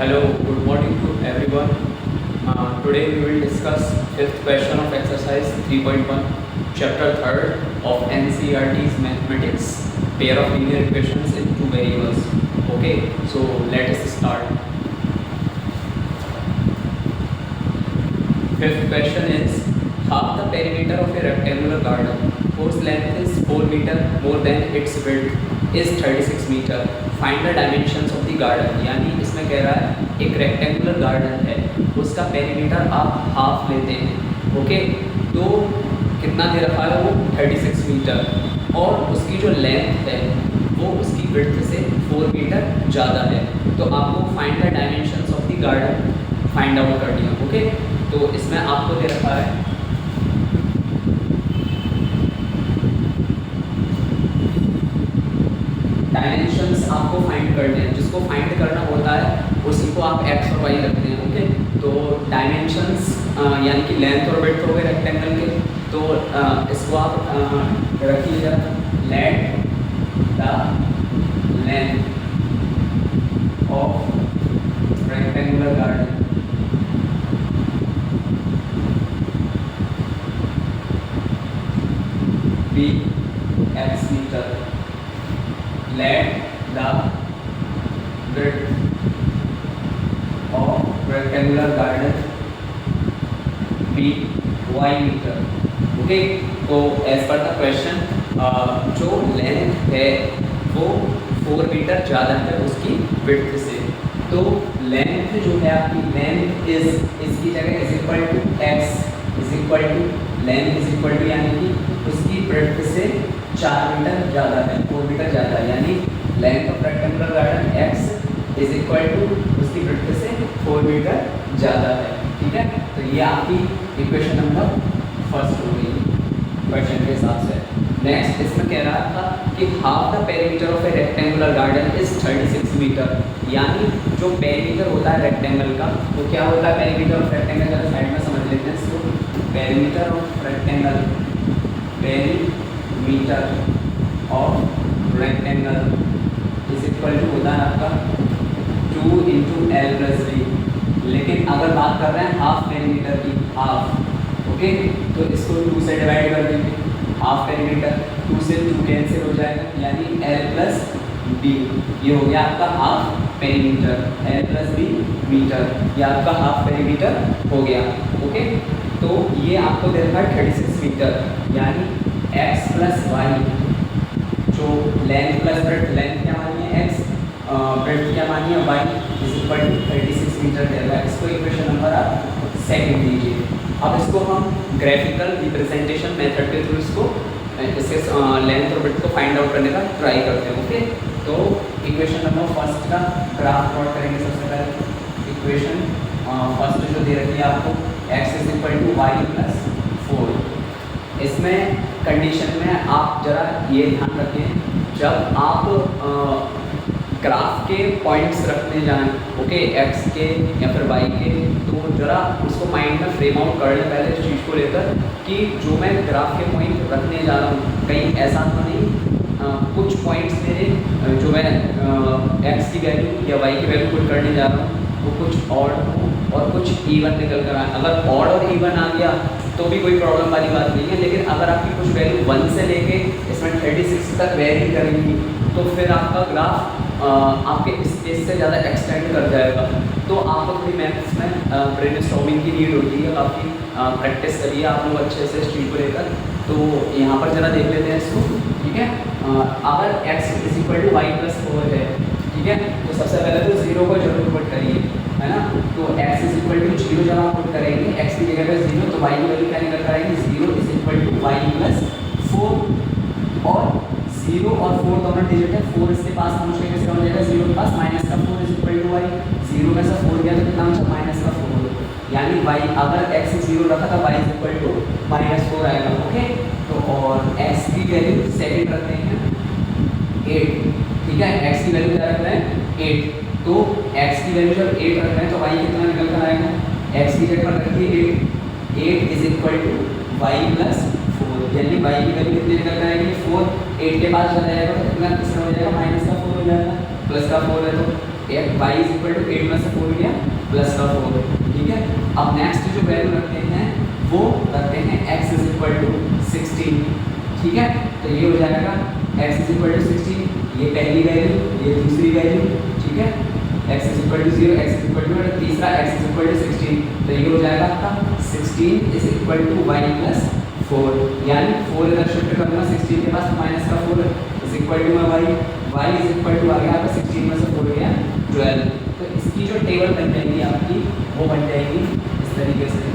Hello, good morning to everyone. Today we will discuss fifth question of exercise 3.1, chapter 3rd of NCERT's mathematics, pair of linear equations in two variables. Okay, so let us start. Fifth question is, half the perimeter of a rectangular garden whose length is 4 meter more than its width is 36 meter. Find the dimensions of the garden. यानी इसमें कह रहा है एक rectangular garden है, उसका perimeter आप half लेते हैं. ओके, तो कितना दे रखा है वो 36 मीटर और उसकी जो लेंथ है वो उसकी विड्थ से 4 मीटर ज़्यादा है. तो आपको find the dimensions of the garden find out करनी है. ओके, तो इसमें आपको दे रखा है डायमेंशंस आपको फाइंड करने हैं. जिसको फाइंड करना होता है उसी को आप एक्स और वाई रखते हैं. ओके, तो डायमेंशंस यानी कि लेंथ और विड्थ हो गए रेक्टेंगल के, तो इसको आप रखिएगा let the length of rectangular garden be x meter, let the width of rectangular garden be y meter. Okay, तो एज पर द क्वेश्चन जो लेंथ है वो 4 मीटर ज़्यादा है उसकी विड्थ से. तो लेंथ जो है आपकी लेंथ इज इसकी जगह is equal to x is equal to length is equal to यानी कि उसकी विड्थ से 4 मीटर ज़्यादा है, 4 मीटर ज़्यादा, यानी length of rectangular garden x is equal to उसकी विड्थ से 4 मीटर ज़्यादा है. ठीक है, तो ये आपकी इक्वेशन नंबर फर्स्ट हो गई क्वेश्चन के हिसाब से. नेक्स्ट इसमें कह रहा था कि half the perimeter of a rectangular garden is 36 metre. यानी जो पेरीमीटर होता है रेक्टेंगल का वो क्या होता है, पेरीमीटर ऑफ रेक्टेंगल जरा साइड में समझ लेते हैं इसको. Perimeter of rectangle, perimeter of rectangle is equal to होता है आपका 2 इंटू एल प्लस बी. लेकिन अगर बात कर रहे हैं हाफ पेरीमीटर की, हाफ, ओके, तो इसको 2 से डिवाइड कर देंगे. हाफ पेरीमीटर 2 से 2 कैंसिल हो जाएगा, यानी एल प्लस बी. ये हो गया आपका half perimeter, L plus B meter, ये आपका हाफ पेरीमीटर हो गया. ओके, तो ये आपको दे रखा है 36 मीटर, यानी x प्लस वाई जो लेंथ प्लस ब्रेड्थ, लेंथ क्या मानी है x, ब्रेड्थ क्या मानी है y, is equal to 36 metre दे रहा है. इसको इक्वेशन नंबर आप सेकंड लीजिए. अब इसको हम ग्राफिकल रिप्रेजेंटेशन मेथड के थ्रू इसको इसके लेंथ और ब्रेड्थ को फाइंड आउट करने का ट्राई करते हैं. ओके, तो इक्वेशन नंबर फर्स्ट का ग्राफ प्लॉट करेंगे. सबसे पहले इक्वेशन फर्स्ट जो दे रखी है आपको x is equal to y plus 4. इसमें कंडीशन में आप जरा ये ध्यान रखें, जब आप ग्राफ के पॉइंट्स रखने जाएं, ओके, एक्स के या फिर वाई के, तो जरा उसको माइंड में फ्रेम आउट कर लें पहले इस चीज़ को लेकर कि जो मैं ग्राफ के पॉइंट रखने जा रहा हूँ कहीं ऐसा तो नहीं कुछ पॉइंट्स मेरे जो मैं एक्स की वैल्यू या वाई की वैल्यू पुट करने जा रहा हूँ वो कुछ ऑड हो और कुछ इवन निकल कर आए. अगर ऑड और इवन आ गया तो भी कोई प्रॉब्लम वाली बात नहीं है, लेकिन अगर आपकी कुछ वैल्यू 1 से लेके इसमें 36 तक वेरी करेंगी तो फिर आपका ग्राफ आपके स्पेस से ज़्यादा एक्सटेंड कर जाएगा. तो आपको थोड़ी मैथ्स में ब्रेनस्टॉर्मिंग की नीड होती है, काफ़ी प्रैक्टिस करिए आप लोग अच्छे से इस चीज़ को लेकर. तो यहाँ पर ज़रा देख लेते हैं इसको. ठीक है, अगर x is equal to y plus 4 है, ठीक है, तो सबसे पहले तो 0 को जरूर पुट करिए, है ना. तो x इज इक्वल टू 0 जब आप पुट करेंगे x की जगह पर 0, तो y की वैल्यू क्या निकल कर आएगी, 0 is equal to y plus 4. और 0 और 4 दोनों डिजिट है, 4 इसके पास पहुँच के किसका हो जाएगा, 0 के पास, माइनस का 4 इज इक्वल टू वाई. 0 में से 4 गया तो कितना बचा, माइनस का 4, यानी y अगर x 0 रखा था y इज इक्वल टू -4 आएगा. ओके, तो और x की वैल्यू सेकंड रखते हैं 8. ठीक है, x की वैल्यू क्या रख रहे हैं 8. तो x की वैल्यू जब 8 रख रहे हैं तो y कितना निकल कर आएगा, x की जगह पर रखिए 8 is equal to y plus 4, यानी y की वैल्यू कितनी निकल कर आएगी 4. 8 के पास चला जाएगा तो कितना किसका हो जाएगा, माइनस का 4 हो जाएगा, प्लस का 4 है तो एक y इज इक्वल टू 8 में से 4 गया प्लस का 4, ठीक है। अब नेक्स्ट जो वैल्यू रखते हैं वो रखते हैं x इज इक्वल टू 16, ठीक है। तो ये हो जाएगा x इज इक्वल टू 16, ये पहली वैल्यू, ये दूसरी वैल्यू, ठीक है। x is equal to 0, x is equal to तीसरा x इज इक्वल टू 16, तो ये हो जाएगा आपका 16 is equal to y plus 4, यानी 4 इधर शिफ्ट करूँगा 16 के पास तो माइनस का 4 is equal to y is equal to आ गया आपका 16 में से 4 गया 12। तो इसकी जो टेबल बन जाएगी आपकी वो बन जाएगी इस तरीके से।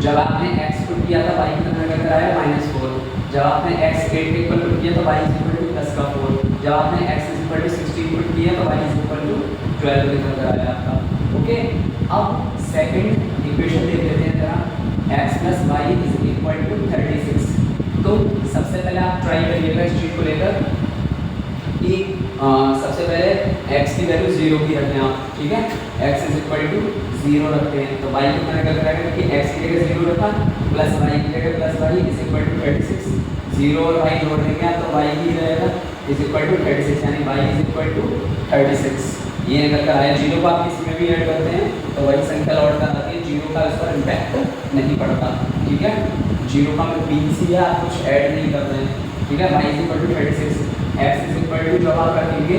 जब आपने x पुट किया था y कितना कर आया -4, जब आपने x 8 के इक्वल पुट किया तो y is equal to plus का 4, जब आपने x is equal to 16 put किया तो y इज इक्वल टू 12 कितना कर आया आपका। ओके, अब सेकंड इक्वेशन देख लेते हैं जरा, x plus y is equal to 36। तो सबसे पहले आप ट्राई करिएगा इस चीज को लेकर कि सबसे पहले x की वैल्यू 0 की रखें आप, ठीक है। x इज इक्वल टू 0 रखते हैं तो y कितना निकल कर आएगा कि x की जगह 0 रखा प्लस y की जगह plus y is equal to 36, 0 और y जोड़ देंगे आप तो y ही रहेगा इज इक्वल टू 36, यानी y इज इक्वल टू 36। ये निकल कर आया। 0 को आप किसी में भी ऐड करते हैं तो वही संख्या लौट कर आती है, 0 का इस पर इम्पैक्ट नहीं पड़ता, ठीक है। 0 का मतलब बीच या कुछ ऐड नहीं कर रहे हैं, ठीक है। y is equal to 36, x is equal to जब आप रखेंगे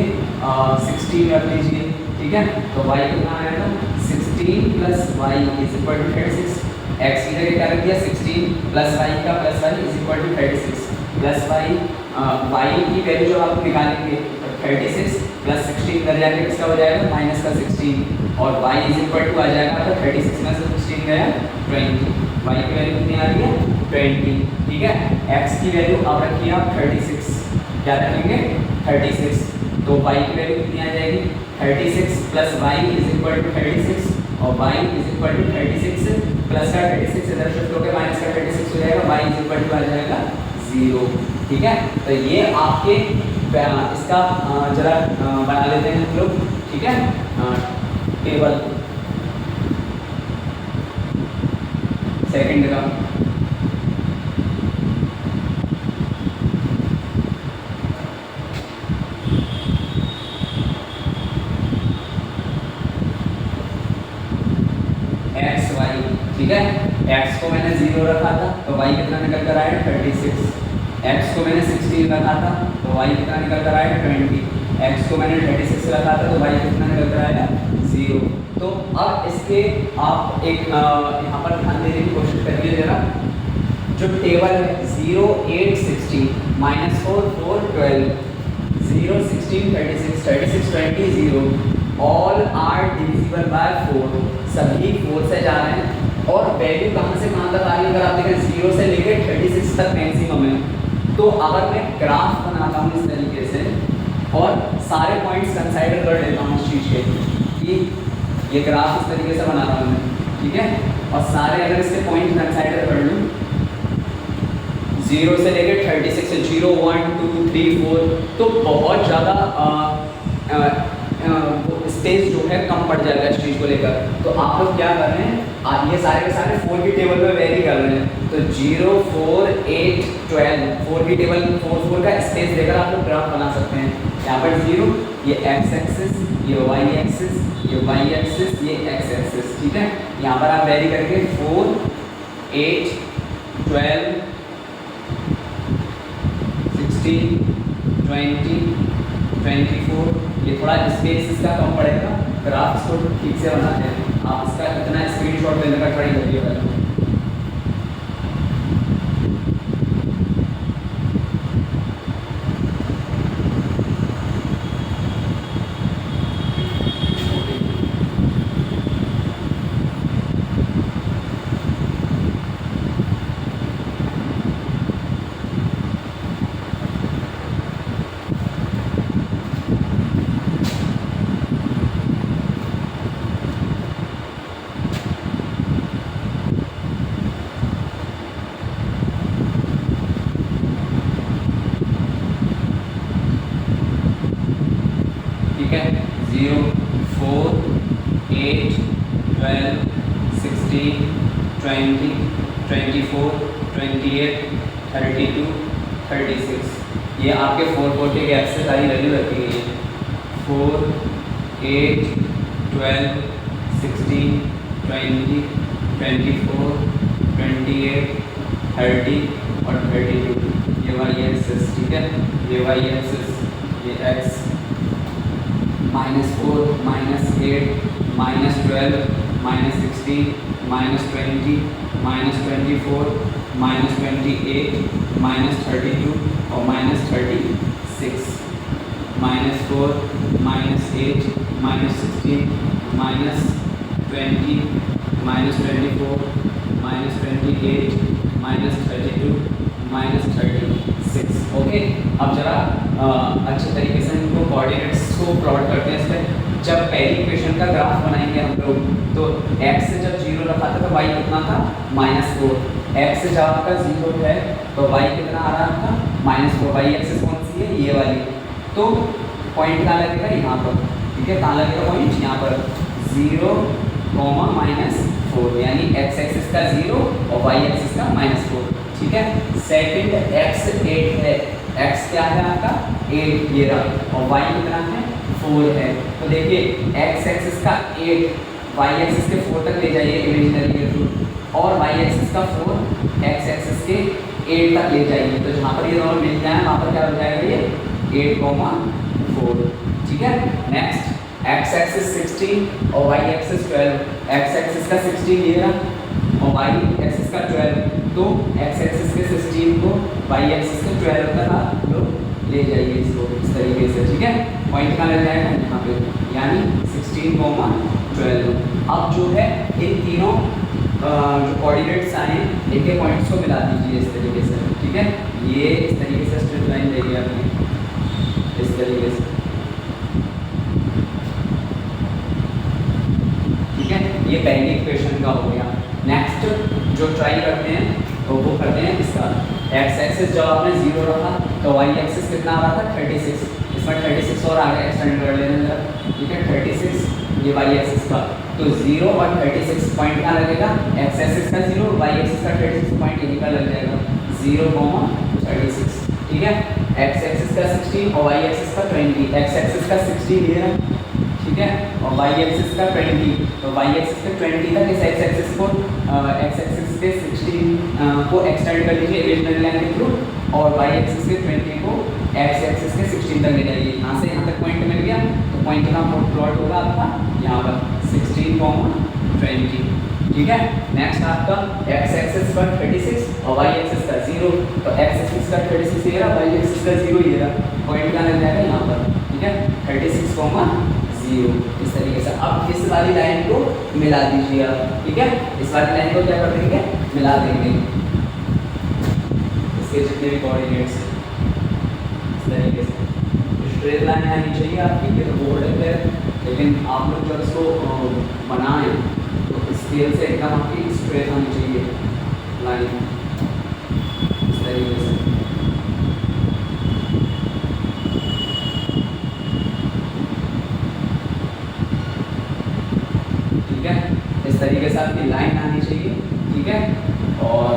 16 रख लीजिए, ठीक है। तो y कितना आएगा 16 plus y is equal to 36, x की जगह क्या रख दिया 16 प्लस y का plus y is equal to 36 plus y की वैल्यू जब आप निकालेंगे 36 प्लस 16 कर जाएगा किसका हो जाएगा माइनस का 16 और y इज इक्वल टू आ जाएगा तो 36 में से 16 गया 20, y की वैल्यू कितनी आ रही है 20, ठीक है। x की वैल्यू अब रखिए आप 36, क्या रखेंगे 36, तो y की वैल्यू कितनी आ जाएगी 36 plus y is equal to 36 और y is equal to 36 plus का 36 इधर शिफ्ट होकर माइनस का 36 हो जाएगा, y इज इक्वल टू आ जाएगा 0, ठीक है। तो ये आपके इसका जरा बना लेते हैं हम लोग, ठीक है, टेबल सेकंड का। एक्स वाई, ठीक है। x को मैंने 0 रखा था तो y कितना निकल कर आया 36, x को मैंने 16 रखा था तो y कितना निकल कर आया 20, x को मैंने 36 रखा था तो y कितना निकल कर आया 0। तो अब इसके आप एक यहाँ पर ध्यान देने की कोशिश करिए जरा, जो टेबल है 0 8 16 -4 4 12 0 16 36 36 20 0 ऑल आर डिविजिबल बाय 4, सभी 4 से जा रहे हैं और वैल्यू कहाँ से कहाँ तक आ रही है अगर आप देखें 0 से लेकर 36 तक मैक्सिमम है। तो अगर मैं ग्राफ बनाता हूँ इस तरीके से और सारे पॉइंट्स कंसाइडर कर लेता हूँ इस चीज़ के कि ये ग्राफ इस तरीके से बना रहा हूँ मैं, ठीक है, और सारे अगर इसके पॉइंट कंसाइडर कर लूँ 0 से लेकर 36 से 0 1 2 3 4 तो बहुत ज़्यादा स्पेस जो है कम पड़ जाएगा इस चीज़ को लेकर। तो आप लोग क्या कर रहे हैं ये सारे के सारे 4 की टेबल में वेरी कर रहे हैं, तो 0 4 8 12 4 की टेबल 4 4 का स्पेस देकर आप लोग ग्राफ बना सकते हैं। यहाँ पर 0 ये x एक्सिस, ये y एक्सिस, ये y एक्सिस, ये x एक्सिस, ठीक है। यहाँ पर आप वेरी करके 4 8 12 16 20 24 ये थोड़ा स्पेस इसका कम पड़ेगा, ग्राफ इसको ठीक से बनाते हैं। आप इसका इतना स्क्रीनशॉट लेने का ट्राई करिएगा। ठीक है 0 4 8 12 16 20 24 28 32 36। ये आपके 440 गैप से सारी वैल्यू रखी गई है। 4, 8, 12, 16, 20, 24, 28, 30 और 32। ये वाई एक्सिस, ठीक है, ये वाई एक्सिस, ये एक्स, -4, -8, -12, -16, -20, -24, -28, -32 और -36। -4, -8, -16, -20, -24, -28, -32, -36। ओके, अब जरा अच्छे तरीके से इनको कोऑर्डिनेट्स को प्लॉट करते हैं। इस पर जब पहली इक्वेशन का ग्राफ बनाएंगे हम लोग, तो x से जब 0 रखा था तो y कितना था, -4। x से जब आपका 0 है तो y कितना आ रहा है आपका, -4। y एक्सिस कौन सी है, ये वाली। तो पॉइंट कहाँ लगेगा, यहाँ पर, ठीक है। कहाँ लगेगा पॉइंट, यहाँ पर 0, -4, यानी x एक्सिस का 0 और y एक्सिस का -4, ठीक है। सेकंड x 8 है, x क्या है आपका 8, ये रहा, और y कितना है 4 है। तो देखिए x एक्सिस का 8 y एक्सिस के 4 तक ले जाइए इमेजिनरी के थ्रू, और y एक्सिस का 4 x एक्सिस के 8 तक ले जाइए। तो जहाँ पर ये दोनों मिल जाए वहाँ पर क्या हो जाएगा, ये 8, 4, ठीक है। नेक्स्ट x एक्सिस 16 और y एक्सिस 12। x एक्सिस का 16 ये रहा और y एक्सिस का 12। तो x एक्सिस के 16 को y एक्सिस के 12 तक आप लोग ले जाइए इसको इस तरीके से, ठीक है। पॉइंट कहाँ लग जाएगा, यहाँ पे, यानी 16, 12। अब जो है इन तीनों जो कोऑर्डिनेट्स आए इनके पॉइंट्स को मिला दीजिए इस तरीके से, ठीक है। ये इस तरीके से स्ट्रेट लाइन देगी आपने, इस तरीके से, ठीक है। ये पहली इक्वेशन का हो गया। नेक्स्ट जो ट्राई करते हैं तो वो करते हैं इसका x एक्सिस जब आपने 0 रखा तो y एक्सिस कितना आ रहा था, 36। इसमें 36 और आगे एक्सटेंड कर लेने जरा, ठीक है। 36 ये y एक्सिस का, तो 0 और 36 पॉइंट कहाँ लगेगा, x एक्सिस का 0, y एक्सिस का 36 पॉइंट यहीं पर लग जाएगा, 0, 36, ठीक है। x एक्सिस का 16 और y एक्सिस का 20। x एक्सिस का 16 ये है, ठीक है, और y एक्सिस का 20। तो y एक्सिस के 20 तक इस x एक्सिस को x एक्सिस के 16 को एक्सटेंड कर लीजिए इमेजिनरी लाइन के थ्रू, और y एक्सिस के 20 को x एक्सिस के 16 तक ले जाइए। यहाँ से यहाँ तक पॉइंट मिल गया, तो पॉइंट का प्लॉट होगा आपका यहाँ पर 16, 20, ठीक है। नेक्स्ट आपका x एक्सिस पर 36 और y एक्सिस का 0। तो x एक्सिस का 36 ये रहा, y एक्सिस का 0 ये रहा, पॉइंट कहाँ लग जाएगा, यहाँ पर, ठीक है। 36, 0 इस तरीके से। अब इस वाली लाइन को मिला दीजिए आप, ठीक है। इस वाली लाइन को क्या कर देंगे, मिला देंगे इसके जितने भी कोऑर्डिनेट्स इस तरीके से। स्ट्रेट लाइन आनी चाहिए आपकी, ये तो बोर्ड है, लेकिन आप लोग जब इसको बनाएं तो स्केल से एकदम आपकी स्ट्रेट आनी चाहिए लाइन इस तरीके से। इस तरीके से आपकी लाइन आनी चाहिए, ठीक है। और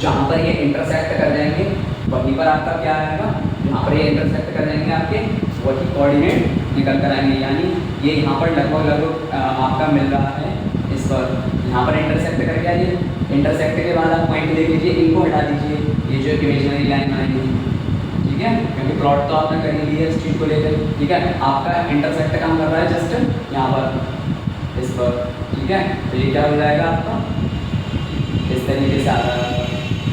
जहाँ पर ये इंटरसेक्ट कर जाएंगे वहीं पर आपका क्या आएगा, जहाँ पर ये इंटरसेक्ट कर जाएंगे आपके वही कोऑर्डिनेट निकल कर आएंगे। यानी ये यहाँ पर लगभग आपका मिल रहा है इस पर, यहाँ पर इंटरसेक्ट करके आइए, इंटरसेक्ट के बाद आप पॉइंट ले लीजिए, इनको हटा दीजिए, ये जो इमेजिनरी लाइन बनाएंगे, ठीक है, क्योंकि प्लॉट तो आपने कर ही लिया इस चीज़ को लेकर, ठीक है। आपका इंटरसेक्ट काम कर रहा है जस्ट यहाँ पर इस पर, ठीक है। तो ये क्या हो जाएगा आपका, इस तरीके से आ रहा है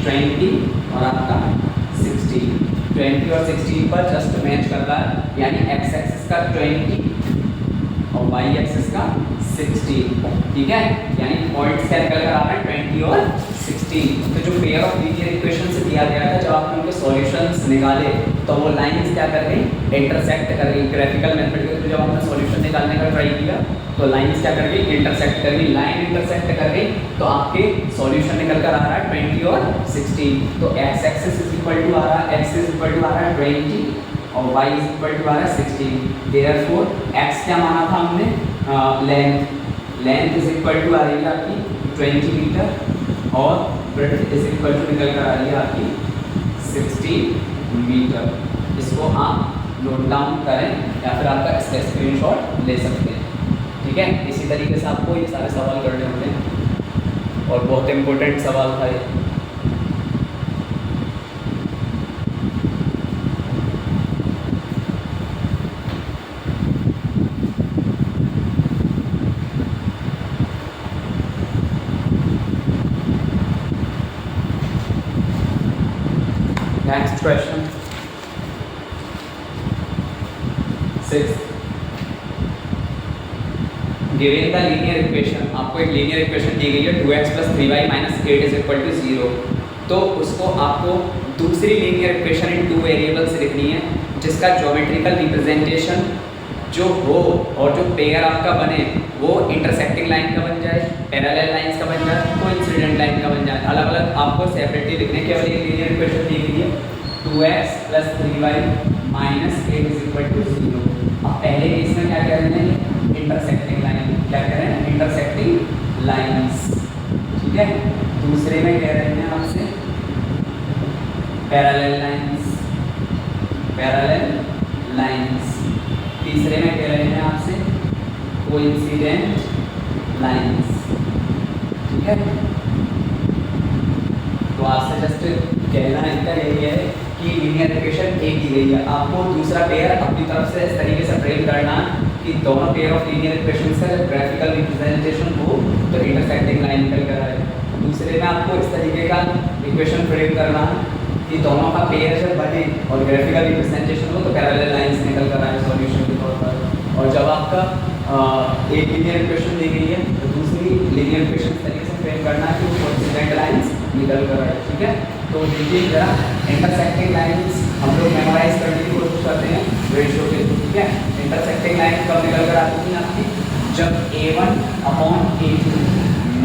20 और आपका 16, 20 और 16 पर जस्ट मैच कर रहा है, यानी x एक्सिस का 20 और y एक्सिस का 16, ठीक है। यानी पॉइंट्स क्या निकल कर आ रहे हैं, 20 और 16। तो जो पेयर ऑफ लीनियर इक्वेशन से दिया गया था, जब आपने उनके सॉल्यूशंस निकाले तो वो लाइंस क्या कर गई, इंटरसेक्ट कर गई। ग्राफिकल मेथड के थ्रू जब आपने सॉल्यूशन निकालने का ट्राई किया तो लाइंस क्या कर गई, इंटरसेक्ट कर गई। लाइन इंटरसेक्ट कर गई तो आपके सॉल्यूशन निकल कर आ रहा है 20 और 16। तो x axis is equal to आ रहा है, x इज इक्वल टू आ रहा है 20 और y इज इक्वल टू आ रहा है 16। देयरफॉर x क्या माना था हमने, लेंथ इज इक्वल टू आ रही है आपकी 20 मीटर और ब्रेड्थ इज इक्वल टू निकल कर आ रही है आपकी 16 मीटर। इसको आप नोट डाउन करें या फिर आपका इसका स्क्रीनशॉट ले सकते हैं। ठीक है, इसी तरीके से आपको ये सारे सवाल करने होते हैं और बहुत इम्पोर्टेंट सवाल था ये। Next question 6, given the linear equation. आपको एक लीनियर इक्वेशन दी गई है 2x + 3y - 8 = 0। तो उसको आपको दूसरी लीनियर इक्वेशन इन 2 वेरिएबल्स लिखनी है जिसका ज्योमेट्रिकल रिप्रेजेंटेशन जो हो और जो पेयर आपका बने वो इंटरसेक्टिंग लाइन का बन जाए, पैरेलल लाइंस का बन जाए, कोइंसिडेंट लाइन का बन जाए। अलग अलग आपको सेपरेटली लिखने के लिए लीनियर इक्वेशन दी गई है 2x + 3y - 8 = 0। अब पहले केस में क्या कह रहे हैं, इंटरसेक्टिंग लाइन, क्या कह रहे हैं, इंटरसेक्टिंग लाइंस। ठीक है, दूसरे में कह रहे हैं आपसे पैरेलल लाइंस, पैरेलल लाइंस। तीसरे में कह रहे हैं आपसे कोइंसिडेंट लाइंस। ठीक है, तो आपसे जस्ट कहना इनका यही है कि लीनियर इक्वेशन एक दी गई है, आपको दूसरा पेयर अपनी तरफ से इस तरीके से फ्रेम करना कि दोनों पेयर ऑफ लीनियर इक्वेशंस का जब ग्राफिकल रिप्रेजेंटेशन हो तो इंटरसेक्टिंग लाइन निकल कर आए। दूसरे में आपको इस तरीके का इक्वेशन फ्रेम करना है कि दोनों का पेयर जब बने और ग्राफिकल रिप्रेजेंटेशन हो तो पैरेलल लाइंस निकल कर आए सॉल्यूशन के तौर पर। और जब आपका एक लीनियर इक्वेशन दी गई है तो दूसरी लीनियर इक्वेशन इस तरीके से फ्रेम करना है कि कोइंसिडेंट लाइंस निकल कर आए। ठीक है, तो देखिए जरा इंटरसेक्टिंग लाइंस हम लोग मेमोराइज करने की कोशिश करते हैं रेशियो के। ठीक है, इंटरसेक्टिंग लाइन कब निकल कर आती थी आपकी, जब A1/A2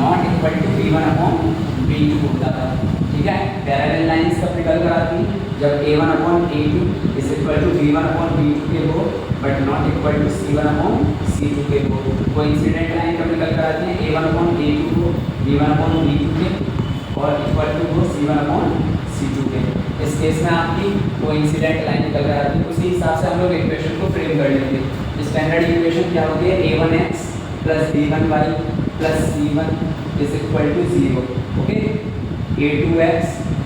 not equal to B1/B2 होता था। ठीक है, पैरेलल लाइंस कब निकल कर आती है, जब A1/A2 = B1/B2 के हो but not equal to C1/C2 के हो। कोइंसिडेंट लाइन कब निकल कर आती है, A1/A2 को B1/B2 के और इक्वल टू हो C1/C2 के। इस केस में आपकी कोइंसिडेंट लाइन निकल कर आती है। उसी हिसाब से हम लोग इक्वेशन को फ्रेम कर लेंगे। स्टैंडर्ड इक्वेशन क्या होती है, A1x + B1y + C1 = 0। Okay, A2x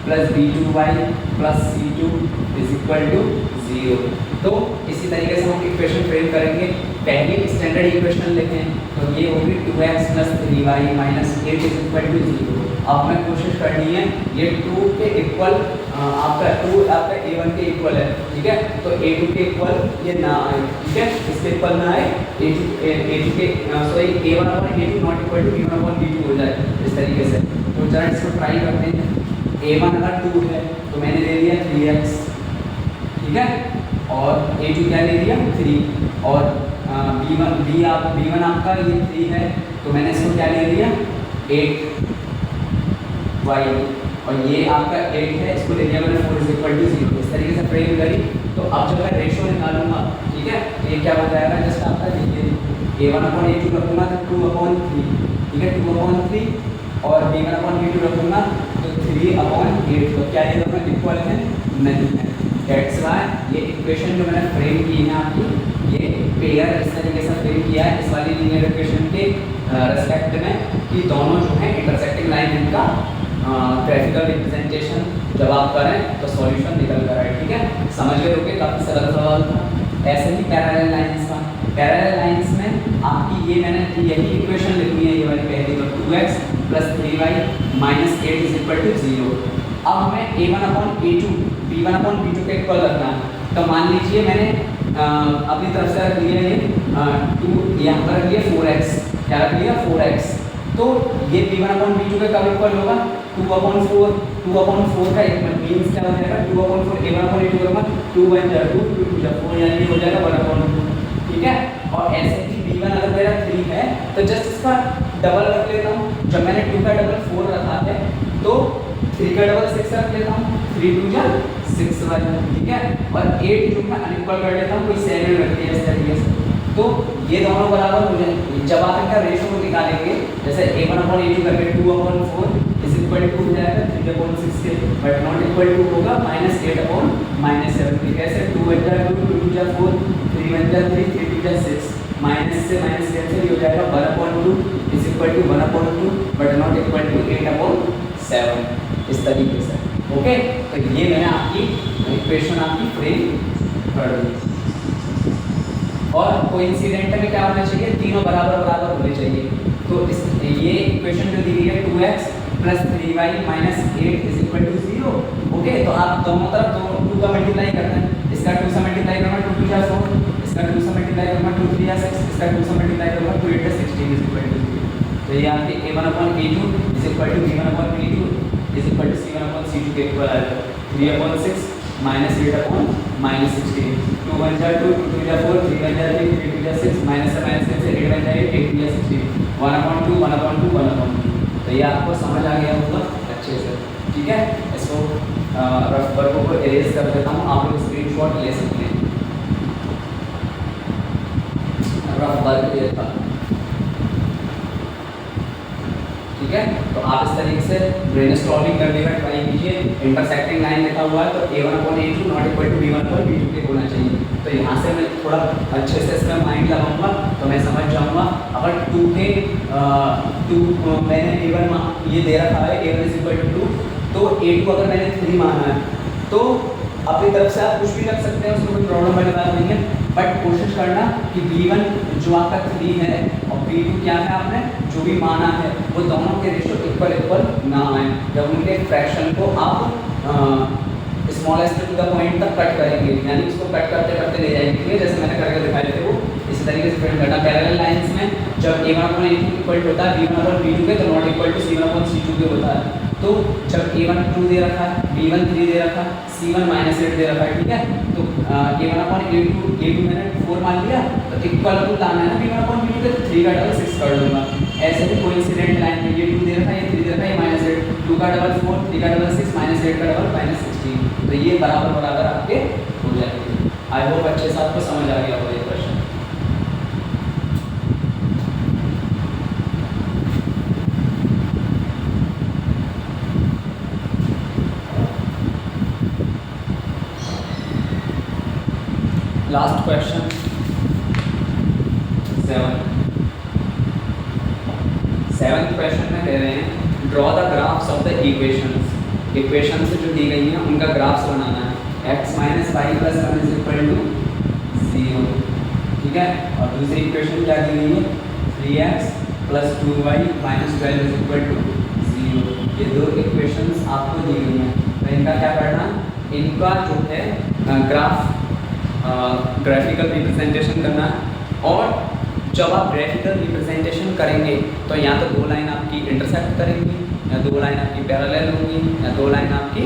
+ B2y + C2 = 0। तो इसी तरीके से हम इक्वेशन फ्रेम करेंगे। पहली स्टैंडर्ड इक्वेशन लिखें तो ये होगी 2x + 3y - 8 = 0। अब हमें कोशिश करनी है ये 2 के इक्वल, आपका 2 आपका A1 के इक्वल है। ठीक है, तो A2 के इक्वल ये ना आए। ठीक है, इसके इक्वल ना आए, A2 के A1/A2 not equal to B1/B2 हो जाए इस तरीके से। तो जरा इसको ट्राई करते हैं। A1 अगर 2 है तो मैंने ले लिया 3x। ठीक है, और A2 क्या ले लिया 3, और B1 आपका ये 3 है तो मैंने इसको क्या ले लिया 8y, और ये आपका 8 है, इसको ले लिया मैंने 4 = 0। इस तरीके से फ्रेम करी। तो अब जब मैं रेशियो निकालूंगा, ठीक है, तो ये क्या हो जाएगा, जस्ट आपका देखिए A1/A2 रखूंगा तो 2/3। ठीक है, 2/3, और B1/B2 रखूंगा तो 3/8। तो क्या ये दोनों इक्वल है, नहीं है। दैट्स व्हाई ये इक्वेशन जो मैंने फ्रेम की है आपकी, ये पेयर इस तरीके से फ्रेम किया है इस वाली लीनियर इक्वेशन के रेस्पेक्ट में कि दोनों जो है इंटरसेक्टिंग लाइन इनका ग्राफिकल रिप्रेजेंटेशन जब आप करें तो सॉल्यूशन निकल कर आए। ठीक है, समझ गए होंगे, काफ़ी सरल सवाल था। ऐसे ही पैरेलल लाइंस का, पैरेलल लाइंस में आपकी ये मैंने यही इक्वेशन लिखनी है, ये वाली पहली, तो 2x + 3y - 8 = 0। अब हमें A1/A2 B1/B2 के इक्वल रखना है। तो मान लीजिए मैंने अपनी तरफ से रख लिया ये 2, यहाँ पर रख लिया 4x, क्या रख लिया 4x। तो ये B1/B2 के कब इक्वल होगा, 2/4। 2/4 का मीन्स क्या हो जाएगा, 2/4 A1/A2 करूँगा 2 बन जाएगा 2 2 जब 4 यानी हो जाएगा 1/2। ठीक है, और ऐसे ही B1 अगर मेरा 3 है तो जस्ट इसका डबल रख लेता हूँ। जब मैंने 2 का डबल 4 रखा है तो 3 का डबल 6 रख लेता हूँ, 3 2 जा 6y। ठीक है, और 8 जो मैं अनइक्वल कर लेता हूँ, कोई 7 रख दिया इस तरीके से। तो ये दोनों बराबर हो जाएंगे। जब आप इनका रेशियो निकालेंगे, जैसे A1/A2 करके 2/4 इज इक्वल टू हो जाएगा 3/6 के, बट नॉट इक्वल टू होगा -8/-7 कैसे 2 1 जा 2 2 जा 4 3 1 जा 3 3 2 जा 6 माइनस से माइनस कैंसिल हो जाएगा 1/2 is equal to 1/2 but not equal to 8/7 इस तरीके से। ओके, तो ये मैंने आपकी इक्वेशन आपकी फ्रेम कर दी। और कोइंसिडेंट में क्या होना चाहिए, तीनों बराबर बराबर होने चाहिए। तो इस ये इक्वेशन जो दी गई है 2x + 3y - 8 is equal to 0। Okay, तो आप दोनों तरफ 2 का मल्टीप्लाई करना है, इसका 2 से मल्टीप्लाई करना 2 2 जा 4, इसका 2 से मल्टीप्लाई करना 2 3 जा 6, इसका 2 से मल्टीप्लाई करना 2 8 जा 16 इज इक्वल टू 0। तो ये आपके a1/a2 is equal to b1/b2 is equal to c1/c2 के इक्वल आ जाएगा। 3/6 - 8/-16 2 1 जा 2 2 जा 4 3 1 जा 3 3 2 जा 6 माइनस से माइनस कैंसिल 8 1 जा 8 8 2 जा 16 1/2 1/2 1/2। तो ये आपको समझ आ गया होगा अच्छे से, ठीक है। इसको रफ वर्कों को इरेज कर देता हूँ, आप लोग स्क्रीनशॉट ले सकते हैं। रफ वर्क ये था, ठीक है। तो आप इस तरीके से ब्रेनस्टॉर्मिंग करने का ट्राई कीजिए। इंटरसेक्टिंग लाइन लिखा हुआ है तो a1/a2 not equal to b1/b2 के होना चाहिए। तो यहाँ से मैं थोड़ा अच्छे से इसमें माइंड लगाऊंगा तो मैं समझ जाऊंगा। अगर 2 के 2 मैंने a1 ये दे रखा है a1 इज इक्वल टू 2, तो a2 अगर मैंने 3 माना है तो अपनी तरफ से आप कुछ भी रख सकते हैं, उसमें कोई प्रॉब्लम वाली बात नहीं है। बट कोशिश करना कि b1 जो आपका 3 है और b2 क्या है आपने जो भी माना है वो दोनों के रेशो इक्वल ना आए। जब उनके फ्रैक्शन को आप स्मॉलेस्ट टू द पॉइंट तक कट करेंगे, यानी इसको कट करते करते ले जाएंगे, जैसे मैंने करके दिखाए थे वो इसी तरीके से फ्रेंड करना। पैरेलल लाइंस में जब a1/a2 इक्वल होता है b1/b2 के तो नॉट इक्वल टू c1/c2 के होता है। तो जब a1 2 दे रखा है, b1 3 दे रखा है, c1 -8 दे रखा है, ठीक है। तो a1/a2 मैंने 4 मान लिया तो इक्वल टू लाना है ना b1/b2 के, तो 3 का डबल 6 कर दूंगा। ऐसे ही कोइंसिडेंट लाइन में ये 2 दे रखा है, ये 3 दे रखा है, ये -8 2 का डबल 4 3 का डबल 6 -8 का डबल -16। तो ये बराबर बराबर आपके हो जाएंगे। आई होप अच्छे से आपको समझ आ गया होगा ये question. Last question 7th question में कह रहे हैं draw the graphs of the equations. Equations जो दी गई हैं उनका ग्राफ्स बनाना है। x - y + 1 is equal to 0, ठीक है। और दूसरी इक्वेशन क्या दी गई है 3x + 2y - 12 is equal to 0। ये दो इक्वेशंस आपको दी गई हैं, तो इनका क्या करना, इनका जो है ग्राफिकल रिप्रेजेंटेशन करना है। और जब आप ग्राफिकल रिप्रेजेंटेशन करेंगे तो या तो 2 लाइन आपकी इंटरसेक्ट करेंगी, या 2 लाइन आपकी पैरेलल होंगी, या 2 लाइन आपकी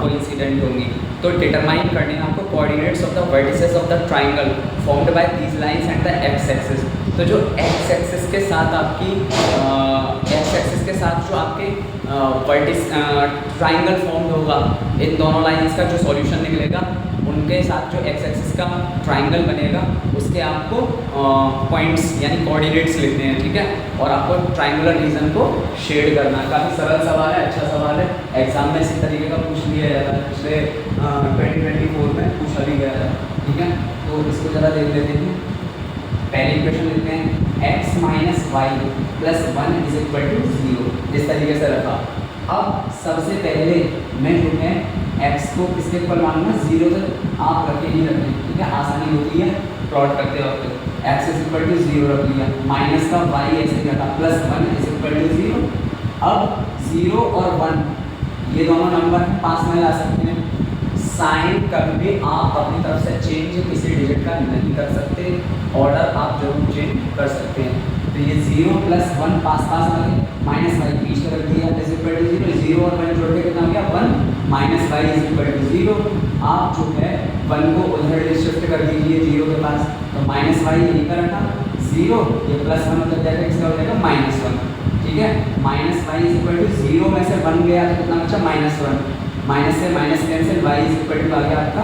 कोइंसिडेंट होंगी। तो डिटरमाइन करने हैं आपको coordinates of the vertices of the triangle formed by these lines and the x axis. तो जो एक्स एक्सिस के साथ आपकी जो आपके ट्राइंगल फॉर्म्ड होगा, इन दोनों लाइंस का जो सॉल्यूशन निकलेगा उनके साथ जो एक्स एक्सिस का ट्राइंगल बनेगा उसके आपको पॉइंट्स यानी कोऑर्डिनेट्स लिखने हैं, ठीक है। और आपको ट्राइंगुलर रीजन को शेड करना है। काफ़ी सरल सवाल है, अच्छा सवाल है, एग्जाम में इसी तरीके का पूछ लिया जाता है, पिछले 2024 में पूछा भी गया था, ठीक है। तो इसको ज़रा देख लेते हैं। पहली इक्वेशन लिखते हैं x - y + 1 is equal to 0, इस तरीके से रखा। अब सबसे पहले मैं जो है x को किसके इक्वल मानूंगा 0 तक आप रखे ही रखें, ठीक है, आसानी होती है प्लॉट करते वक्त। x इज इक्वल टू 0 रख लिया, माइनस का y ऐसे ही रखा, +1 इज इक्वल टू 0। अब 0 और 1 ये दोनों नंबर पास में ला सकते हैं। साइन कभी भी आप अपनी तरफ से चेंज किसी डिजिट का नहीं कर सकते, ऑर्डर आप जरूर चेंज कर सकते हैं। तो ये 0 + 1 पास पास आ गए, -y पीछे रख दिया इज इक्वल टू 0, 0 और 1 जोड़ के कितना हो गया 1 - y इज इक्वल टू 0। आप जो है 1 को उधर शिफ्ट कर दीजिए 0 के पास, तो -y यहीं पर रखा 0, ये +1 उधर जाकर किसका हो जाएगा -1, ठीक है। -y इज इक्वल टू 0 में से 1 गया तो कितना बचा -1, माइनस से minus cancel, y is equal to आ गया आपका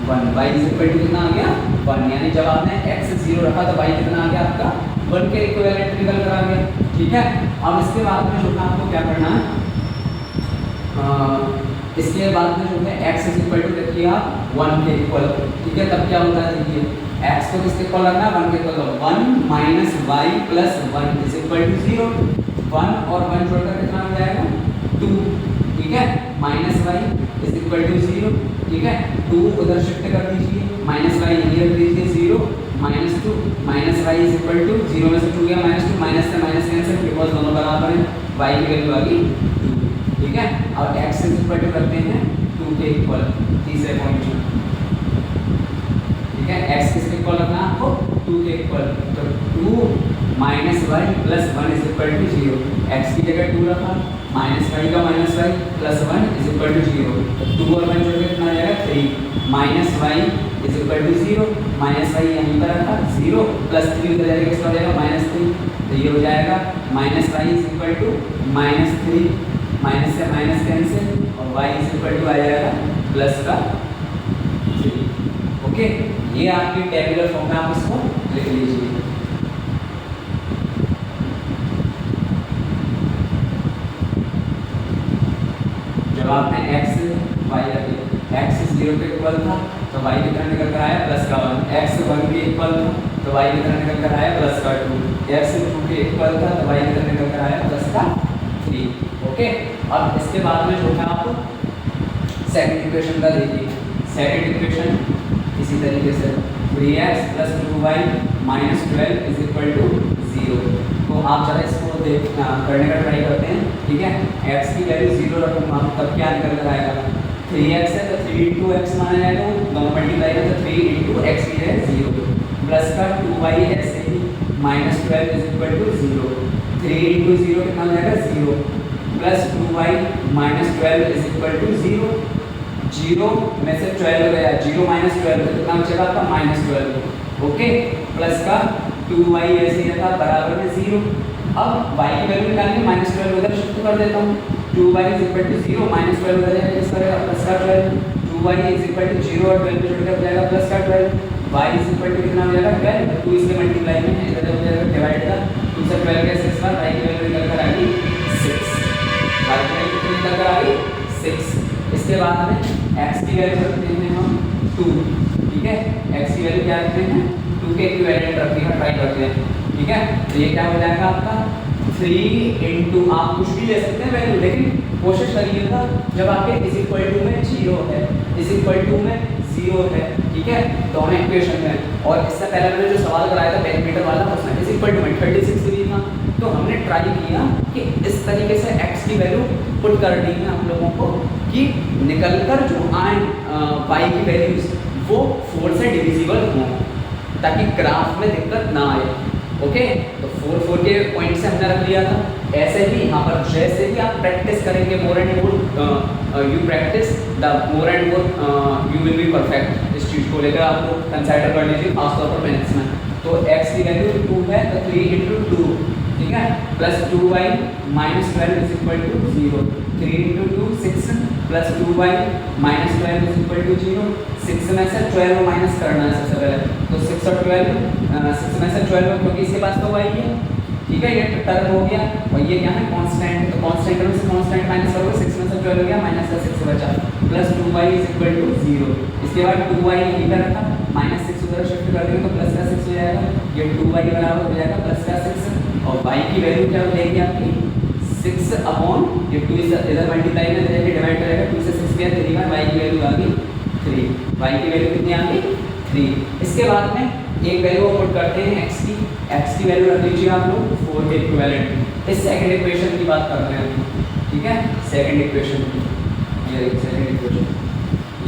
1, y इज इक्वल टू कितना आ गया 1, यानी जब आपने x 0 रखा तो y कितना आ गया आपका 1 के इक्विवेलेंट निकल कर आ गया, ठीक है। अब इसके बाद में जो आपको क्या करना है इसके बाद में जो है x इज इक्वल टू देखिए आप 1 के इक्वल, ठीक है। तब क्या होता है देखिए, x को किसके इक्वल रखना है, 1 के equal, 1 minus y plus 1 is equal to 0। 1 और 1 जोड़कर कितना हो जाएगा 2, ठीक है। Minus y is equal to 0, ठीक है। 2 उधर शिफ्ट कर दीजिए, माइनस वाई यहीं रख दीजिए 0, minus 2 minus y is equal to 0 में से 2 गया -2, माइनस से माइनस कैंसिल, बिकॉज दोनों बराबर हैं, y की वैल्यू आ गई 2, ठीक है। और x इज इक्वल टू करते हैं 2 के इक्वल, तीसरे पॉइंट में, ठीक है। x किसके इक्वल रखना है आपको, 2 के इक्वल, तो 2 minus y plus 1 is equal to 0, x की जगह 2 रखा, माइनस वाई का minus y plus 1 is equal to 0, 2 और 1 जोड़ के कितना आ जाएगा 3, minus y is equal to 0, minus y यहीं पर रखा 0 प्लस 3 उधर जाएगा, कितना हो जाएगा -3, तो ये हो जाएगा minus y is equal to -3, minus से माइनस कैंसिल, और y इज इक्वल टू आ जाएगा प्लस का 3, ओके। ये आपकी टेबुलर फॉर्म में आप इसको लिख लीजिए। जब आपने x y रखे, x 0 के इक्वल था तो y की तरह निकल कर आया प्लस का 1, x 1 के इक्वल था तो y की तरह निकल कर आया प्लस का 2, x 2 के इक्वल था तो y की तरह निकल कर आया प्लस का 3, ओके। अब इसके बाद में जो है आप सेकंड इक्वेशन का देखिए। सेकंड इक्वेशन इसी तरीके से 3x plus 2y minus 12 is equal to 0। तो आप जरा इसको करने का ट्राई करते हैं, ठीक है। x की वैल्यू 0 रखूँगा तब क्या निकल कर आएगा, 3x है तो 3 into x माना जाएगा, दोनों मल्टीप्लाई है तो 3 into x की है 0, प्लस का 2y ऐसे ही minus 12 is equal to 0, 3 into 0 कितना हो जाएगा 0, plus 2y minus 12 is equal to 0, 0 में से 12 गया, 0 माइनस 12 कितना बचेगा आपका -12, ओके। प्लस का 2y ऐसे ही रखा बराबर में 0। अब y की वैल्यू निकालनी, -12 उधर शिफ्ट कर देता हूँ, 2y इज इक्वल टू 0, -12 उधर जाएगा, किस करेगा प्लस का 12, 2y इज इक्वल टू 0 और 12 जोड़ के हो जाएगा प्लस का 12, y इज इक्वल टू कितना हो जाएगा 12, 2 इसके मल्टीप्लाई में है, इधर हो जाएगा डिवाइड का 2 से 12 के 6 बार, y की वैल्यू निकल कर आ गई 6, y की वैल्यू कितनी निकल कर आ गई 6। इसके बाद में x की वैल्यू रखते हैं हम 2, ठीक है। x की वैल्यू क्या रखते हैं 2 के इक्विवेलेंट रखने का ट्राई करते हैं, ठीक है। तो ये क्या हो जाएगा आपका 3 into, आप कुछ भी ले सकते हैं वैल्यू, लेकिन कोशिश करिएगा जब आपके इज इक्वल टू में 0 है, इज इक्वल टू में 0 है, ठीक है, दोनों इक्वेशन में। और इससे पहले मैंने जो सवाल कराया था पेरीमीटर वाला, उसमें इज इक्वल टू में 36 डिग्री था, तो हमने ट्राई किया कि इस तरीके से x की वैल्यू पुट कर दी है हम लोगों को कि निकल कर जो आए y की वैल्यूज वो 4 से डिविजिबल हों, ताकि ग्राफ में दिक्कत ना आए, ओके। तो 4 के पॉइंट से हमने रख लिया था। ऐसे ही यहाँ पर जैसे ही आप प्रैक्टिस करेंगे, more and more you practice the more and more you will be perfect. इस चीज़ को लेकर आपको कंसिडर कर लीजिए खासतौर पर मैथ्स में। तो x की वैल्यू 2 है तो 3 into 2, ठीक है, plus 2y minus 12 is equal to 0, 3 into 2 6 plus 2y minus 12 is equal to 0, 6 में से 12 माइनस करना है सबसे पहले, तो 6 और 12, 6 में से 12 क्योंकि इसके पास तो y है, ठीक है, ये टर्म हो गया, और ये क्या है कांस्टेंट, तो कांस्टेंट में से कांस्टेंट माइनस करोगे 6 में से 12 हो गया, माइनस का 6 बचा, plus 2y is equal to 0। इसके बाद 2y इधर रखा, माइनस 6 उधर शिफ्ट कर देंगे तो प्लस का 6 हो जाएगा, ये 2y बराबर हो जाएगा प्लस का 6, और y की वैल्यू क्या हो जाएगी आपकी 6 अपॉन ये 2 इधर मल्टीप्लाई में जाएगा, डिवाइड करेगा, 2 से 6 गया 3 बार, y की वैल्यू आ गई 3, y की वैल्यू कितनी आ गई 3। इसके बाद में एक वैल्यू पुट करते हैं x की वैल्यू रख लीजिए आप लोग 4 के इक्विवेलेंट। इस सेकंड इक्वेशन की बात कर रहे हैं, ठीक है, सेकंड इक्वेशन, ये सेकंड इक्वेशन,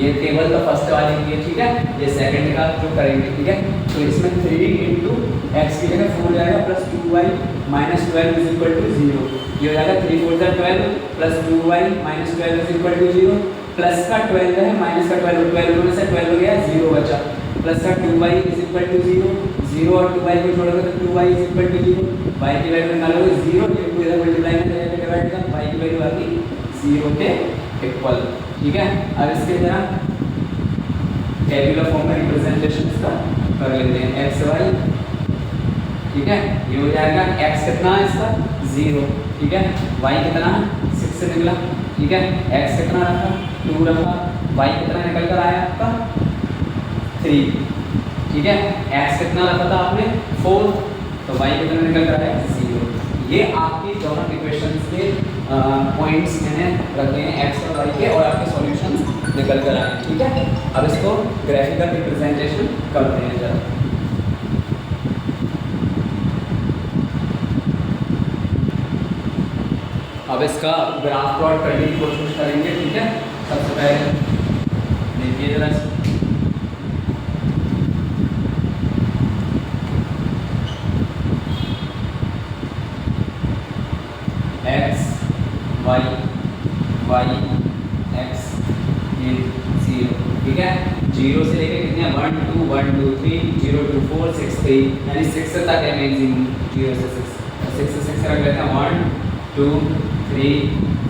ये टेबल तो फर्स्ट वाली की है, ठीक है, ये सेकंड का जो करेंगे, ठीक है। तो इसमें 3 into x की जगह 4 जाएगा plus 2y minus 12 is equal to 0, ये हो जाएगा 3 4 12 plus 2y minus 12 is equal to 0, plus का 12 है माइनस का 12, 12 में से 12 हो गया 0 बचा, प्लस का 2y इज इक्वल टू 0, 0 और 2y को छोड़ोगे तो 2y is equal to 0, y की वैल्यू निकालोगे 0, ये को इधर मल्टीप्लाई में जाएगा डिवाइड का, y की वैल्यू आ गई 0 के इक्वल, ठीक है। अब इसके तरह टेबुलर फॉर्म में रिप्रेजेंटेशन इसका कर लेते हैं, एक्स वाई, ठीक है, ये हो जाएगा x कितना है इसका 0, ठीक है, y कितना है 6 से निकला, ठीक है, x कितना रखा 2 रखा, y कितना निकल कर आया आपका 3, ठीक है, x कितना रखा था आपने 4, तो y कितना निकल कर आया 0। ये आपकी दोनों इक्वेशंस के पॉइंट्स मैंने रखे हैं x और y के, और आपके सॉल्यूशंस निकल कर आए हैं, ठीक है। अब इसको ग्राफिकल रिप्रेजेंटेशन करते हैं जरा। अब इसका ग्राफ प्लॉट करने की कोशिश करेंगे, ठीक है। सबसे पहले देखिए जरा x y y x ये 0, ठीक है। 0 से लेके कितने 1 2 1 2 3 0 2 4 6 3, यानी 6 तक है मैक्सिमम, 0 से 6 से 6 रख लेते हैं 1 2 3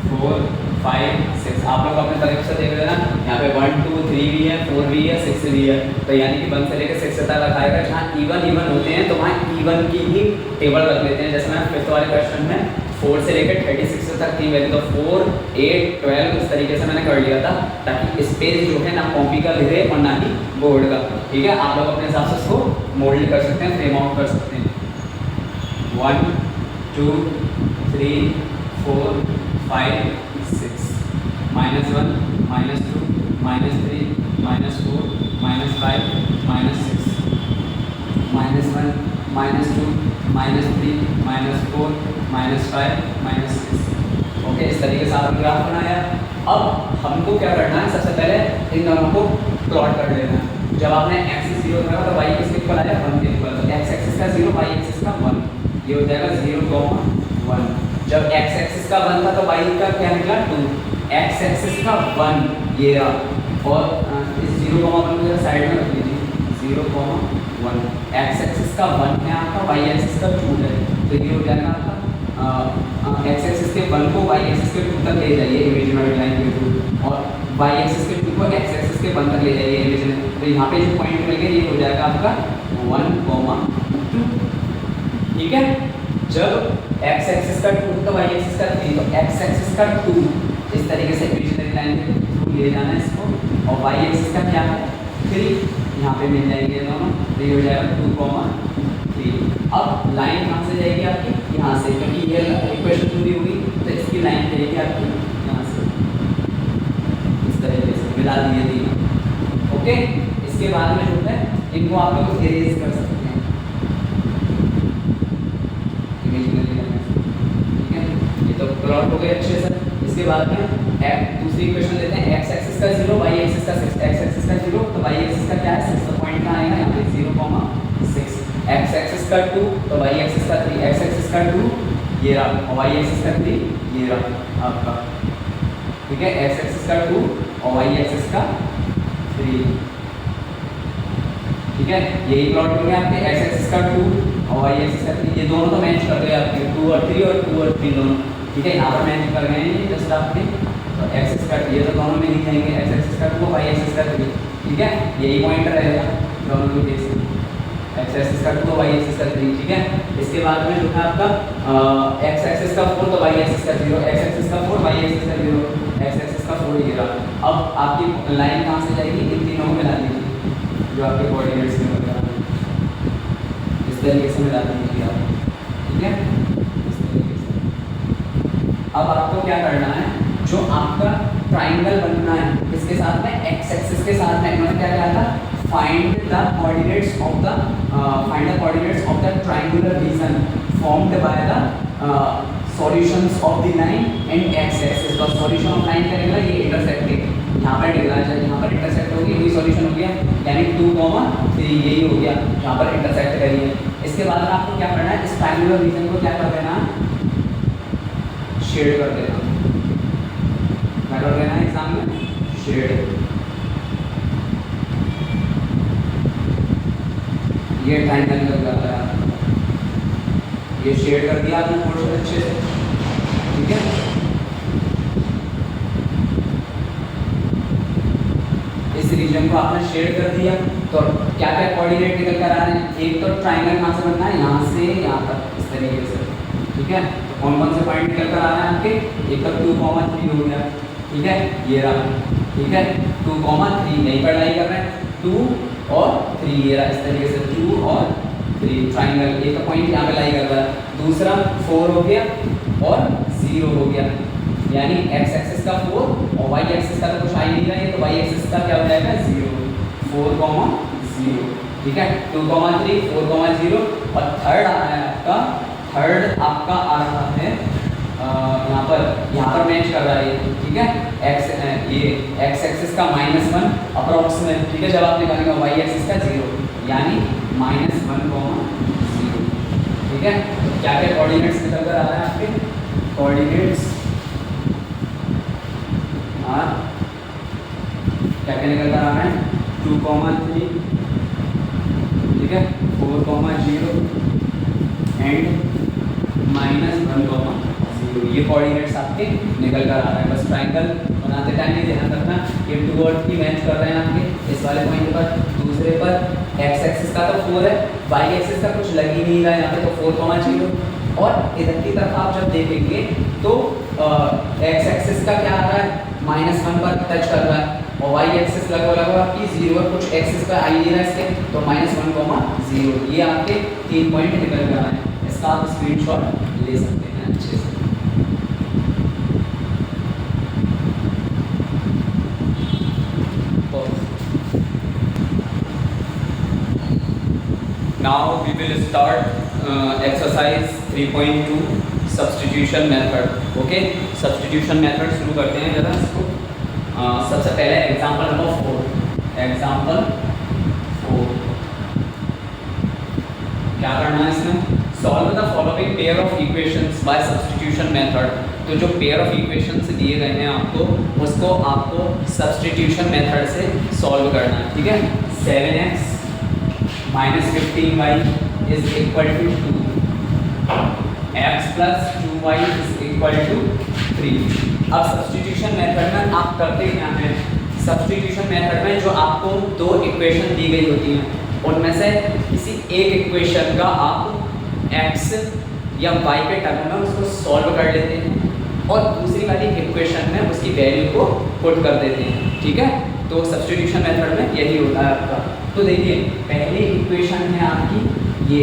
4 5 6। आप लोग अपने तरफ से देख लेना, यहाँ पे 1 2 3 भी है, 4 भी है, 6 भी है, तो यानी कि 1 से लेकर 6 तक रखाएगा। जहाँ इवन होते हैं तो वहाँ इवन की ही टेबल रख लेते हैं। जैसे मैं 5th वाले क्वेश्चन में 4 से लेकर 36 तक थी वैल्यू, तो 4 8 12 इस तरीके से मैंने कर लिया था, ताकि स्पेस जो है ना कॉपी का गिरे और ना ही बोर्ड का, ठीक है। आप लोग अपने हिसाब से इसको मोल्ड कर सकते हैं, फ्रेम आउट कर सकते हैं। 1 2 3 4 5 6 -1 -2 -3 -4 -5 -6 -1 -2 -3 -4 -5 -6। ओके, इस तरीके से आपने ग्राफ बनाया। अब हमको क्या करना है, सबसे पहले इन दोनों को प्लॉट कर लेना है। जब आपने एक्सिस 0 रखा तो y किसके इक्वल आया 1 के इक्वल, तो x एक्सिस का 0 y एक्सिस का 1, ये हो जाएगा 0, 1। जब x एक्सिस का 1 था तो y का क्या निकला 2, x एक्सिस का 1 ये रहा, और इस 0, 1 को साइड में रख लीजिए, 0, 1। x एक्सिस का 1 है आपका, y एक्सिस का 2 है, तो ये हो जाएगा आपका x एक्सिस के 1 को y एक्सिस के 2 तक ले जाइए इमेजिनरी लाइन के थ्रू, और y एक्सिस के 2 को x एक्सिस के 1 तक ले जाइए इमेजिनरी। तो यहाँ पे जो पॉइंट मिल गया ये हो जाएगा आपका 1, 2, ठीक है। जब x एक्सिस का 2 तो y एक्सिस का 3, तो x एक्सिस का 2 इस तरीके से इमेजिनरी लाइन के थ्रू ले जाना है इसको, और y एक्सिस का क्या है 3, यहाँ पे मिल जाएंगे दोनों, तो ये हो जाएगा 2, 3। अब लाइन कहाँ से जाएगी आपकी, यहाँ से, क्योंकि ये इक्वेशन पूरी हुई तो इसकी लाइन जाएगी आपकी यहाँ से, इस तरीके से मिला दिए तीनों। ओके, इसके बाद में जो है इनको आप लोग इरेज कर सकते हैं इमेजिनरी लाइन से, ठीक है। ये तो प्लॉट हो गए अच्छे से। इसके बाद में दूसरी इक्वेशन लेते हैं, x एक्सिस का 0 y एक्सिस का 6, x एक्सिस का 0 तो y एक्सिस का क्या है 6, तो पॉइंट कहाँ आएगा यहाँ पे 0, 6। x एक्सिस का 2 तो y एक्सिस का 3, x एक्सिस का 2 ये रहा, और y एक्सिस का 3 ये रहा आपका, ठीक है। x एक्सिस का 2 और y एक्सिस का 3, ठीक है। यही प्लॉट हो गया आपके, x एक्सिस का 2 और y एक्सिस का 3, ये दोनों तो मैच कर गए आपके 2 और 3 और 2 और 3 दोनों, ठीक है। यहाँ पर मैच कर गए हैं जस्ट आपके, तो x एक्सिस का ये तो दोनों में ही जाएंगे, x एक्सिस का 2 और y एक्सिस का 3, ठीक है। यही पॉइंट रहेगा दोनों के केस में, x एक्सिस का 2 और y एक्सिस का 3, ठीक है। इसके बाद में जो है आपका x एक्सिस का 4 तो y एक्सिस का 0, x एक्सिस का 4 y एक्सिस का 0, x एक्सिस का 4 ये रहा। अब आपकी लाइन कहाँ से जाएगी, इन तीनों को मिला दीजिए जो आपके कोऑर्डिनेट्स में वगैरह, इस तरीके से मिला दीजिए आप, ठीक है, इस तरीके से। अब आपको क्या करना है, जो आपका ट्राइंगल बनना है इसके साथ में x एक्सिस के साथ में इन्होंने क्या कहा था, find the coordinates of the triangular region formed by the solutions of the line and x axis। तो solution of line क्या निकला, ये intersecting, यहाँ पर निकला है, यहाँ पर intersect होगी, वही solution हो गया, यानी 2, 3 यही हो गया, यहाँ पर intersect करी है। इसके बाद में आपको क्या करना है, इस triangular region को क्या कर देना, शेड कर देना, क्या कर देना है एग्जाम में, शेड। ये ट्रायंगल लग जाता है, ये शेड कर दिया आपने पोर्शन अच्छे से, ठीक है। इस रीजन को आपने शेड कर दिया, तो क्या क्या कोऑर्डिनेट निकल कर आ रहे हैं, एक तो ट्रायंगल कहाँ से बनना है, यहाँ से यहाँ तक इस तरीके से, ठीक है। तो कौन कौन से पॉइंट निकल कर आ रहे हैं आपके, एक का 2,3 हो गया, ठीक है, ये रहा, ठीक है, 2,3 यहीं पर लाई कर रहे हैं, 2 और 3 ये रहा, इस तरीके से 2 और 3 ट्राइंगल, एक का पॉइंट यहाँ पे लाई कर रहा है, दूसरा 4 हो गया और 0 हो गया, यानी x एक्सिस का 4 और y एक्सिस का तो कुछ आ ही नहीं रहा है, तो y एक्सिस का क्या हो जाएगा 0, 4,0, ठीक है, 2,3, 4,0 और थर्ड आ रहा है आपका, थर्ड आपका आ रहा है यहाँ पर मैच कर रहा है, ठीक है, ये x एक्सिस का -1 अप्रोक्सीमेट, ठीक है, जब आप निकालेंगे y एक्सिस का 0, यानी -1,0, ठीक है। क्या क्या कोऑर्डिनेट्स निकल कर आ रहे हैं आपके कोऑर्डिनेट्स, क्या क्या निकल कर आ रहे हैं, 2,3, ठीक है, 4,0 एंड -1,0, ये कोऑर्डिनेट्स आपके निकल कर आ रहे हैं। बस ट्राइंगल बनाते टाइम ये ध्यान रखना कि 2 और 3 मैच कर रहे हैं आपके इस वाले पॉइंट पर, दूसरे पर x एक्सिस का तो 4 है, y एक्सिस का कुछ लग ही नहीं रहा है यहाँ पे, तो 4,0 और इधर की तरफ आप जब देखेंगे तो x एक्सिस का क्या आ रहा है, -1 पर टच कर रहा है और y एक्सिस लगभग आपकी 0 और कुछ एक्सिस पर आ ही नहीं रहा है इसके, तो -1,0, ये आपके 3 पॉइंट निकल कर आए हैं। इसका आप स्क्रीनशॉट ले सकते हैं अच्छे से। Now we will start exercise 3.2 substitution method. Okay, substitution method शुरू करते हैं जरा इसको। सबसे पहले एग्जाम्पल नंबर 4, एग्जाम्पल 4 क्या करना है इसमें, solve the following pair of equations bye substitution method. तो जो पेयर ऑफ इक्वेशंस दिए गए हैं आपको, उसको आपको सब्स्टिट्यूशन मेथड से सॉल्व करना है, ठीक है। 7x -15y is equal to 2, x plus 2y is equal to 3। अब सब्स्टिट्यूशन मेथड में आप करते क्या हैं, सब्स्टिट्यूशन मेथड में जो आपको दो इक्वेशन दी गई होती हैं उनमें से किसी एक इक्वेशन का आप x या y के टर्म में उसको सॉल्व कर लेते हैं और दूसरी वाली इक्वेशन में उसकी वैल्यू को पुट कर देते हैं, ठीक है। तो सब्स्टिट्यूशन मेथड में यही होता है आपका। तो देखिए पहली इक्वेशन है आपकी ये,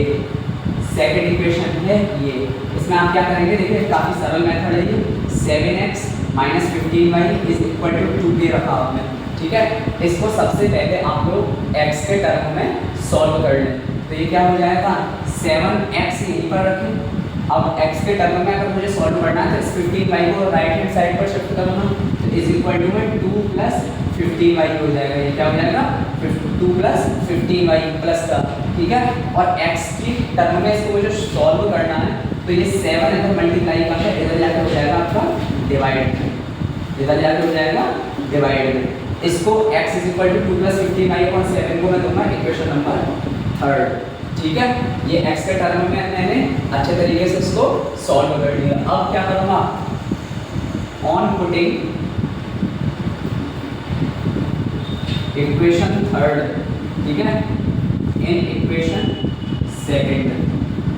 सेकंड इक्वेशन है ये, इसमें आप क्या करेंगे, देखिए काफ़ी सरल मेथड है ये, 7x -15y is equal to 2 दे रखा आपने, ठीक है। इसको सबसे पहले आप लोग x के टर्म में सॉल्व कर लें, तो ये क्या हो जाएगा, 7x यहीं पर रखें। अब x के टर्म में अगर मुझे सॉल्व करना है तो इस 15y को राइट हैंड साइड पर शिफ्ट करूँगा, तो इज इक्वल टू में 2 + 15y हो जाएगा, ये क्या हो जाएगा 2 + 15y प्लस का, ठीक है। और x की टर्म में इसको मुझे सॉल्व करना है, तो ये 7 इधर मल्टीप्लाई करके इधर जाकर हो जाएगा आपका डिवाइड, इधर जाकर हो जाएगा डिवाइड। इसको x = 2 + 15y/7 को मैं दूंगा इक्वेशन नंबर 3, ठीक है। ये x के टर्म में मैंने अच्छे तरीके से इसको सॉल्व कर लिया। अब क्या करूँगा, ऑन पुटिंग इक्वेशन 3, ठीक है, इन इक्वेशन 2,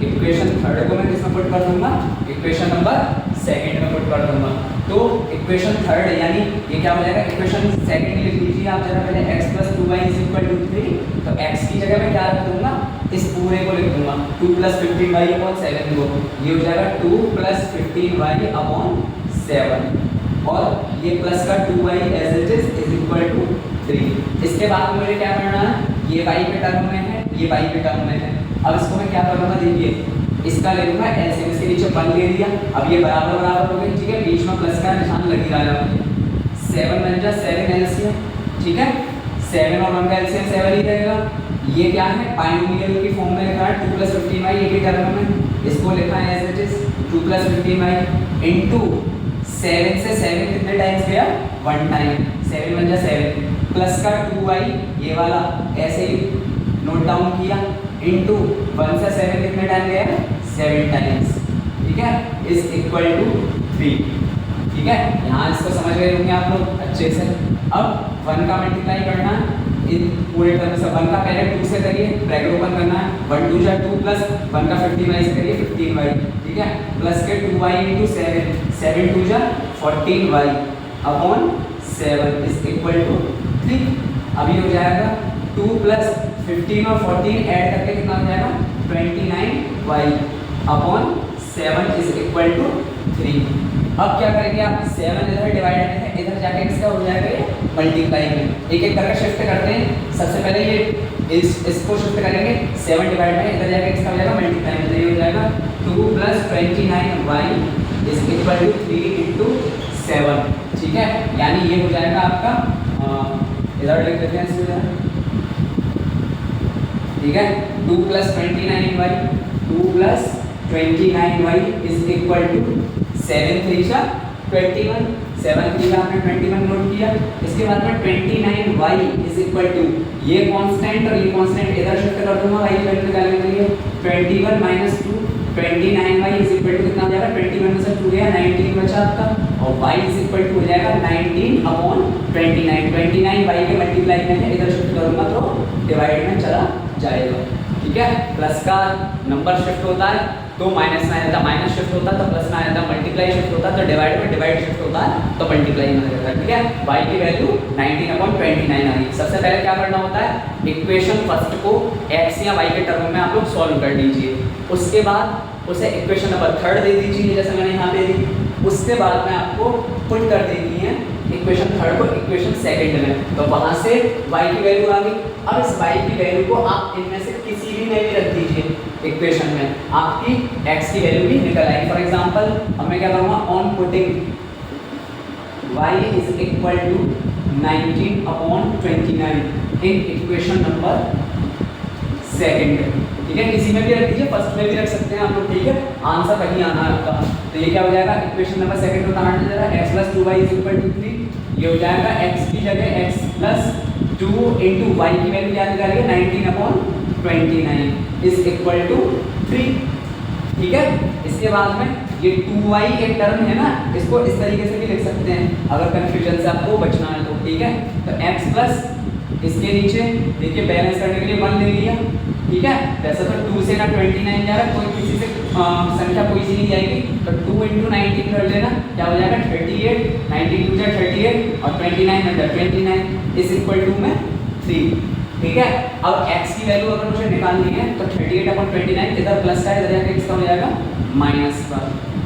इक्वेशन 3 को मैं किसमें पुट कर दूंगा, इक्वेशन नंबर 2 में पुट कर दूंगा। तो इक्वेशन 3 यानी ये क्या हो जाएगा, इक्वेशन 2 लिख लीजिए आप जरा पहले, x + 2y = 3, तो x की जगह मैं क्या रख दूंगा, इस पूरे को लिख दूंगा 2 + 15y/7 को, ये हो जाएगा 2 + 15y/7 और ये प्लस का 2y as it is equal to 3। इसके बाद मुझे क्या करना है, ये y के टर्म में है, ये y के टर्म में है। अब इसको मैं क्या करूँगा, देखिए इसका ले लूँगा एलसीएम, इसके नीचे 1 ले लिया, अब ये बराबर बराबर हो गए, ठीक है, बीच में प्लस का निशान लग ही रहा है, 7 बन जा 7 एलसीएम, ठीक है, 7 और 1 का एलसीएम 7 ही रहेगा। ये क्या है, बाइनोमियल की फॉर्म में लिखा है 2 + 15y, ये के टर्म में इसको लिखा है as it is 2 + 15y into 7 से 7 कितने टाइम्स गया, 1 टाइम, 7 बन जा 7 प्लस का 2y ये वाला ऐसे ही नोट डाउन किया इनटू 1 से 7 कितने टाइम गया, 7 टाइम्स, ठीक है, इज इक्वल टू 3, ठीक है। यहाँ इसको समझ गए होंगे आप लोग अच्छे से। अब 1 का मल्टीप्लाई करना है इन पूरे टर्म से 1 का पहले 2 से करिए, ब्रैकेट ओपन करना है, 1 2 जा 2 प्लस 1 का 15y से करिए 15y, ठीक है, प्लस के 2y इंटू 7, 7 2 जा 14y upon 7 is equal to 3। अभी हो जाएगा 2 प्लस 15 और 14 ऐड करके कितना हो जाएगा 29y upon 7 is equal to 3। अब क्या करेंगे आप, 7 इधर डिवाइडेड है, इधर जाके इसका हो जाएगा ये मल्टीप्लाई में, एक एक करके शिफ्ट करते हैं। सबसे पहले ये इसको शिफ्ट करेंगे, 7 डिवाइड में इधर जाके इसका हो जाएगा मल्टीप्लाई में, तो ये हो जाएगा 2 plus 29y is equal to 3 into 7, ठीक है, यानी ये हो जाएगा आपका, इधर लिख देते हैं इसको, ठीक है, 2 plus 29y 2 plus 29y is equal to 7 3 जा 21, 7 3 का आपने 21 नोट किया। इसके बाद में 29y इज इक्वल टू ये कांस्टेंट और ये कांस्टेंट इधर शिफ्ट कर दूंगा y की वैल्यू निकालने के लिए, 21 minus 2 29y is equal to कितना हो जाएगा, 21 में से 2 गया 19 बचा आपका, और y इज इक्वल टू हो जाएगा 19 अपॉन 29, 29 y के मल्टीप्लाई में है, इधर शिफ्ट करूंगा तो डिवाइड में चला जाएगा, ठीक है। प्लस का नंबर शिफ्ट होता है तो माइनस में आ जाता है, माइनस शिफ्ट होता है तो प्लस में आ जाता है, मल्टीप्लाई शिफ्ट होता है तो डिवाइड में डिवाइड शिफ्ट होता है तो मल्टीप्लाई में आ जाता है, ठीक है। y की वैल्यू 19 अपॉन 29 आ रही है। सबसे पहले क्या करना होता है, इक्वेशन फर्स्ट को x या y के टर्म में आप लोग सॉल्व कर लीजिए, उसके बाद उसे इक्वेशन नंबर थर्ड दे दीजिए जैसे मैंने यहाँ पे दी, उसके बाद में आपको पुट कर देनी है इक्वेशन थर्ड को इक्वेशन सेकंड में, तो वहां से y की वैल्यू आ गई। अब इस y की वैल्यू को आप इनमें से किसी भी में भी रख दीजिए इक्वेशन में, आपकी x की वैल्यू भी निकल आएगी। फॉर एग्जांपल अब मैं क्या करूंगा, on putting y is equal to 19 upon 29 in equation number second, ठीक है, किसी में भी रख दीजिए, फर्स्ट में भी रख सकते हैं आप लोग, ठीक है, आंसर वही आना है आपका। तो ये क्या हो जाएगा, इक्वेशन नंबर सेकंड में कहां आ जाएगा, x + 2y = 3, ये हो जाएगा x की जगह x + 2 * y की वैल्यू क्या निकालिए 19 अपॉन 29 इज इक्वल टू 3, ठीक है। इसके बाद में ये 2y एक टर्म है ना, इसको इस तरीके से भी लिख सकते हैं अगर कंफ्यूजन से आपको बचना है तो, ठीक है। तो x प्लस इसके नीचे देखिए बैलेंस करने के लिए 1 ले लिया, ठीक है। वैसे तो 2 से ना 29 जा रहा है, कोई किसी से संख्या कोई सी नहीं जाएगी, तो 2 × 19 कर लेना, क्या हो जाएगा 38, 19 2 जा 38 और 29 में 29 इज इक्वल टू में 3, ठीक है। अब x की वैल्यू अगर मुझे निकालनी है तो 38 अपॉन 29 इधर प्लस का इधर जाके किसका हो जाएगा माइनस का,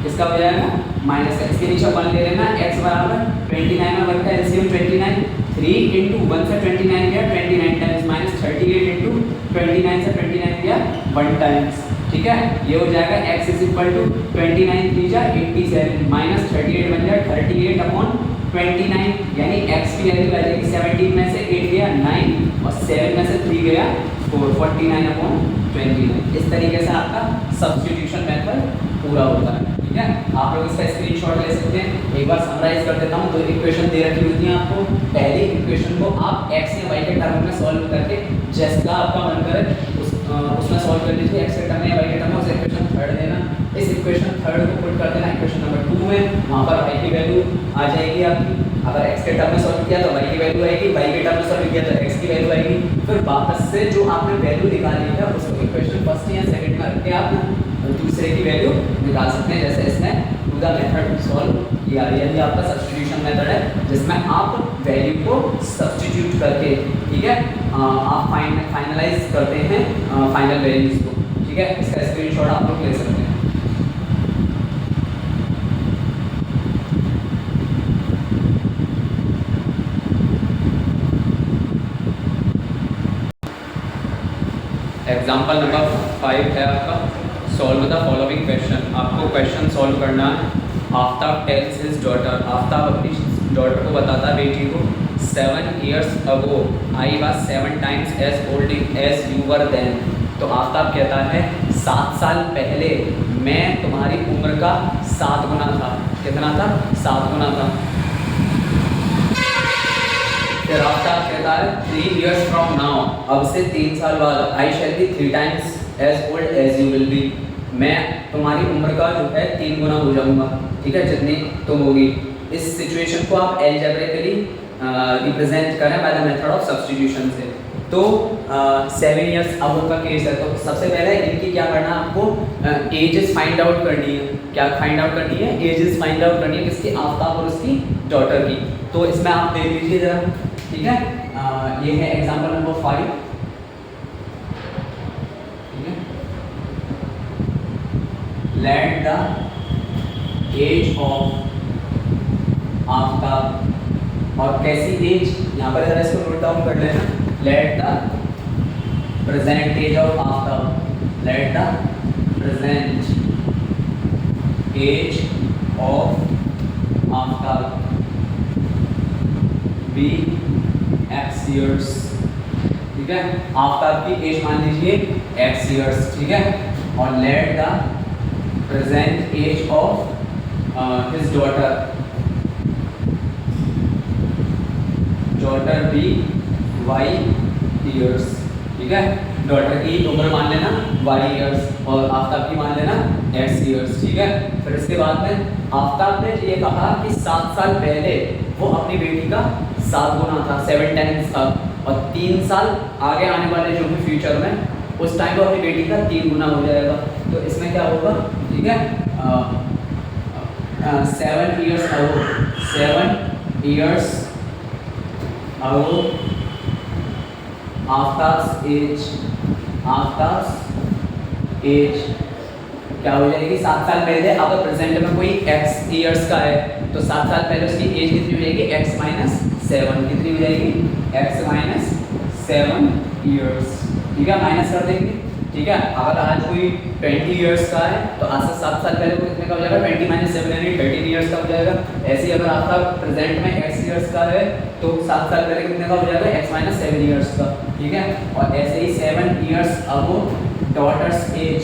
किसका हो जाएगा माइनस का, इसके नीचे 1 ले लेना, x बराबर 29 में 1 का एलसीएम 29, 3 × 1 से 29 गया 29 टाइम्स माइनस 38 × 29 से 29 गया 1 टाइम्स, ठीक है। ये हो जाएगा x इज इक्वल टू 29 3 जा 87 माइनस 38 बन जाए 38 अपॉन 29, यानी x की वैल्यू आ जाएगी 17 में से 8 गया 9 और 7 में से 3 गया 4, 49 अपॉन 29। इस तरीके से आपका सब्स्टिट्यूशन मेथड पूरा होता है, ठीक है। आप लोग इसका स्क्रीनशॉट ले सकते हैं। एक बार समराइज कर देता हूँ, तो इक्वेशन दे रखी होती है आपको, पहली इक्वेशन को आप x या y के टर्म में सॉल्व करके जैसा आपका मन करे उसमें सॉल्व कर लीजिए, x के टर्म में या y के टर्म में, उसे इक्वेशन थर्ड देना, इस इक्वेशन थर्ड को पुट कर देना इक्वेशन नंबर 2 में, वहाँ पर y की वैल्यू आ जाएगी आपकी। अगर x के टर्म में सॉल्व किया तो y की वैल्यू आएगी, y के टर्म में सॉल्व किया तो x की वैल्यू आएगी, फिर वापस से जो आपने वैल्यू निकाली है उसको इक्वेशन फर्स्ट या सेकंड में रख के आप दूसरे की वैल्यू निकाल सकते हैं, जैसे इसने टू द मेथड सॉल्व किया। यदि आपका सब्स्टिट्यूशन मेथड है जिसमें आप वैल्यू को सब्स्टिट्यूट करके, ठीक है, आप फाइनलाइज करते हैं फाइनल वैल्यूज को, ठीक है। इसका स्क्रीनशॉट आप लोग ले सकते हैं। एग्जाम्पल नंबर 5 है आपका, सॉल्व द फॉलोइंग क्वेश्चन। आपको क्वेश्चन सॉल्व करना है। Aftab tales his daughter, Aftab अपनी डॉटर को बताता है, बेटी को, 7 years ago I was 7 times as old as you were then। तो आफ्ताब कहता है 7 साल पहले मैं तुम्हारी उम्र का 7 गुना था। कितना था? 7 गुना था। फिर आफ्ताब कहता है 3 years from now, अब से 3 साल बाद, I shall be 3 times as old as you will be। मैं तुम्हारी उम्र का जो है 3 गुना हो जाऊंगा, ठीक है, जितनी तुम होगी। इस सिचुएशन को आप एल्जेब्रिकली रिप्रेजेंट करें by the method of substitution से। तो 7 इयर्स अब का केस है, तो सबसे पहले इनकी क्या करना है आपको, एजेस फाइंड आउट करनी है। क्या फाइंड आउट करनी है? एजेस फाइंड आउट करनी है किसकी, आफ्ताब और उसकी डॉटर की। तो इसमें आप देख लीजिए जरा, ठीक है। ये है एग्जांपल नंबर 5, ठीक है। Let the age of Aftab, और कैसी एज, यहाँ पर जरा इसको नोट डाउन कर लेना। Let the present age of Aftab, let the present age of Aftab be x years, ठीक है। आफ्ताब की एज मान लीजिए x years, ठीक है। और let the present age of his daughter be y years, ठीक है। डॉटर की उम्र मान लेना y years और आफ्ताब की मान लेना x years, ठीक है। फिर इसके बाद में आफ्ताब ने ये कहा कि 7 साल पहले वो अपनी बेटी का 7 गुना था, 7 टाइम्स था, और 3 साल आगे आने वाले जो भी फ्यूचर में उस टाइम वो अपनी बेटी का 3 गुना हो जाएगा। तो इसमें क्या होगा, ठीक है, 7 years ago, 7 years ago Aftab's age क्या हो जाएगी, 7 साल पहले। अगर प्रेजेंट में कोई x ईयर्स का है तो 7 साल पहले उसकी एज कितनी हो जाएगी, x माइनस 7, कितनी हो जाएगी, x माइनस 7 ईयर्स, ठीक है। माइनस कर देंगे, ठीक है। अगर आज कोई 20 ईयर्स का है तो आज से 7 साल पहले वो कितने का हो जाएगा, 20 माइनस 7 यानी 13 ईयर्स का हो जाएगा। ऐसे ही अगर आपका प्रेजेंट में x ईयर्स का है तो 7 साल पहले कितने का हो जाएगा, x माइनस 7 ईयर्स का, ठीक है। और ऐसे ही 7 years ago daughter's age,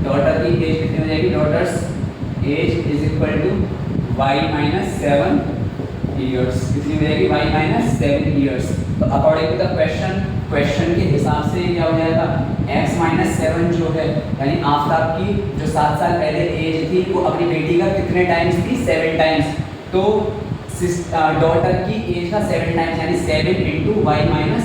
daughter की एज कितनी हो जाएगी, daughter's age is equal to y minus 7 years, कितनी हो जाएगी, y माइनस 7 ईयर्स। तो अकॉर्डिंग टू द क्वेश्चन के हिसाब से क्या हो जाएगा, x माइनस 7 जो है यानी आफ्ताब की जो 7 साल पहले एज थी वो अपनी बेटी का कितने टाइम्स थी, 7 टाइम्स। तो डॉटर की एज का 7 टाइम्स यानी 7 इंटू वाई माइनस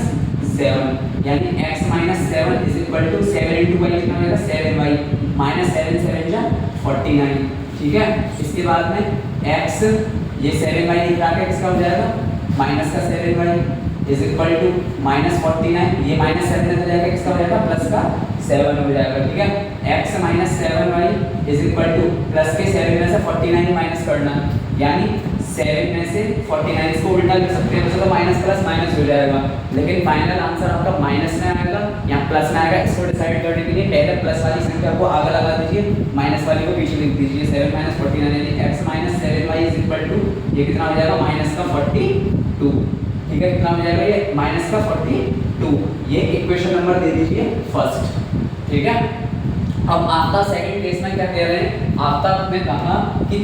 7 यानी x minus 7 is equal to 7 into y कितना हो जाएगा, 7y माइनस 7 7 जा 49, ठीक है। इसके बाद में x ये 7y लिख रहा है, किसका हो जाएगा, माइनस का 7y is equal to minus 49, ये माइनस 7 हो जाएगा, किसका हो जाएगा, प्लस का 7 हो जाएगा, ठीक है। x minus 7y is equal to plus के 7 में से 49 माइनस करना, यानी 7 में से 49 इसको उल्टा कर सकते हैं तो माइनस प्लस माइनस हो जाएगा, लेकिन फाइनल आंसर आपका माइनस में आएगा या प्लस में आएगा। इसको डिसाइड करने के लिए पहले प्लस वाली संख्या को आगे लगा दीजिए, माइनस वाली को पीछे लिख दीजिए। 7 माइनस 49 यानी x minus 7y is equal to ये कितना हो जाएगा, माइनस का 42, ठीक है। कितना हो जाएगा, ये माइनस का 42। ये इक्वेशन नंबर दे दीजिए फर्स्ट, ठीक है। अब आपका सेकंड केस में क्या कह रहे हैं, आफ्ताब ने कहा कि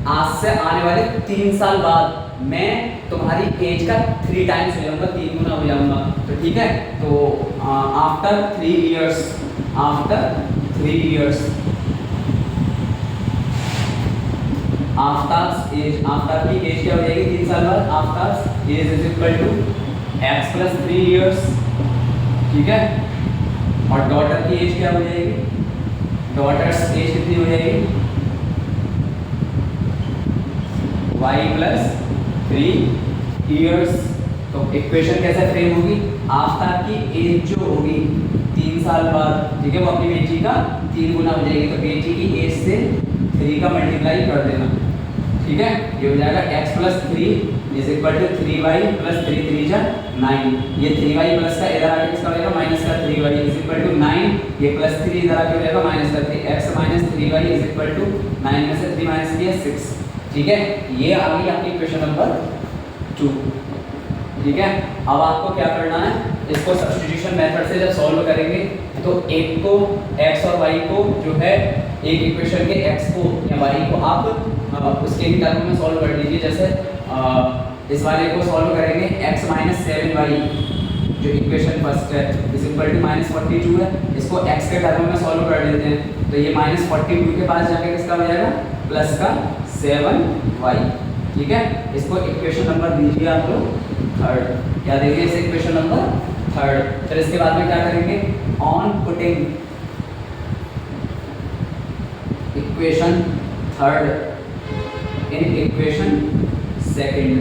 आज से आने वाले 3 साल बाद मैं तुम्हारी एज का 3 टाइम्स हो जाऊंगा, 3 गुना हो जाऊंगा, तो ठीक है। तो after 3 years, after 3 years Aftab की एज क्या हो जाएगी, 3 साल बाद Aftab age is equal to x plus 3 years, ठीक है। और डॉटर की एज क्या हो जाएगी, डॉटर्स एज कितनी हो जाएगी, y प्लस 3 इयर्स। तो इक्वेशन कैसे फ्रेम होगी, आफ्ताब की एज जो होगी 3 साल बाद, ठीक है, वो अपनी बेटी का 3 गुना हो जाएगी, तो बेटी की एज से 3 का मल्टीप्लाई कर देना, ठीक है। ये हो जाएगा x plus 3 is equal to 3y plus 3 3 जा 9, ये 3y प्लस का इधर आके किसका हो जाएगा, माइनस का 3y इज इक्वल टू 9, ये प्लस 3 इधर आके हो जाएगा माइनस का 3, x minus 3y is equal to 9 में से 3 माइनस किया 6, ठीक है। ये आ गई आपकी इक्वेशन नंबर 2, ठीक है। अब आपको क्या करना है, इसको सब्स्टिट्यूशन मेथड से जब सॉल्व करेंगे तो एक को x और y को जो है एक इक्वेशन के x को या y को आप उसके ही टर्म में सॉल्व कर लीजिए। जैसे इस वाले को सॉल्व करेंगे x माइनस 7y जो इक्वेशन फर्स्ट है इज इक्वल टू माइनस 42 है, इसको x के टर्म में सॉल्व कर लेते हैं तो ये माइनस 42 के पास जाके किसका हो जाएगा, प्लस का 7y, ठीक है। इसको इक्वेशन नंबर दीजिए आप लोग थर्ड। क्या देंगे इसे इक्वेशन नंबर थर्ड। फिर इसके बाद में क्या करेंगे, on putting equation third in equation second.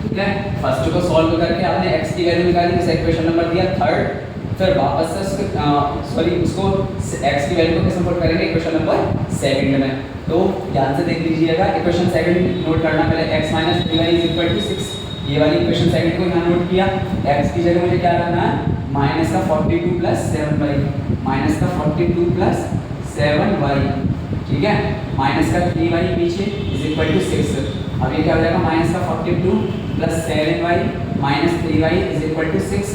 ठीक है, फर्स्ट को सॉल्व करके आपने x की वैल्यू निकाली, इसे इक्वेशन नंबर दिया थर्ड। फिर वापस से उसको x की वैल्यू को किस में पुट करेंगे, इक्वेशन नंबर सेकंड में। तो ध्यान से देख लीजिएगा, इक्वेशन सेकंड नोट करना पहले, x minus 3y is equal to 6। ये वाली इक्वेशन सेकंड को यहाँ नोट किया। x की जगह मुझे क्या करना है, माइनस का 42 प्लस 7y, माइनस का 42 प्लस 7y। ठीक है, माइनस का 3y पीछे इज इक्वल टू 6। अब ये क्या हो जाएगा, माइनस का 42 plus 7y minus 3y is equal to 6,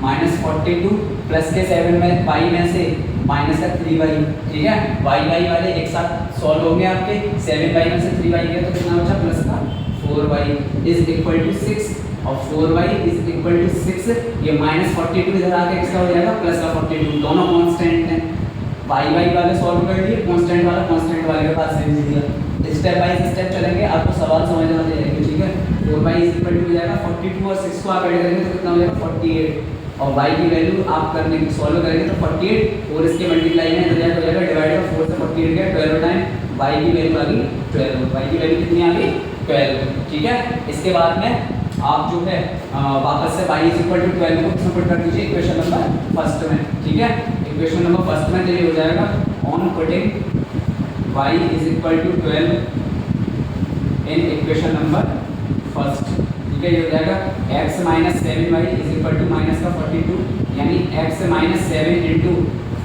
minus 42 plus के 7y में से माइनस का 3y। ठीक है, y वाले एक साथ सॉल्व होंगे आपके, 7y में से 3y गया तो कितना बचा, प्लस का 4y इज इक्वल टू 6, और 4y इज इक्वल टू 6। ये माइनस 42 इधर आके एक्स्ट्रा हो जाएगा, प्लस का 42, दोनों कांस्टेंट हैं। y वाले सॉल्व कर लिए, कांस्टेंट वाला कांस्टेंट वाले के पास ले लीजिए। स्टेप बाय स्टेप चलेंगे, आपको सवाल समझ में आ जाएगा। ठीक है, 4y इज इक्वल टू हो जाएगा 42 और 6 को आप ऐड करेंगे तो कितना हो जाएगा 48, और y की वैल्यू आप करने की सॉल्व करेंगे तो 48 और इसके मल्टीप्लाई में इधर हो जाएगा डिवाइड बाय 4 से 48 गया 12 टाइम, y की वैल्यू आ गई 12, y की वैल्यू कितनी आ गई 12। ठीक है, इसके बाद में आप जो है वापस से y इज इक्वल टू 12 को किसमें पुट कर दीजिए, इक्वेशन नंबर फर्स्ट में। ठीक है, इक्वेशन नंबर फर्स्ट में ये हो जाएगा, on putting y is equal to 12 in equation number first. ठीक है, ये हो जाएगा x minus 7y is equal to minus का 42, यानी x माइनस 7 इंटू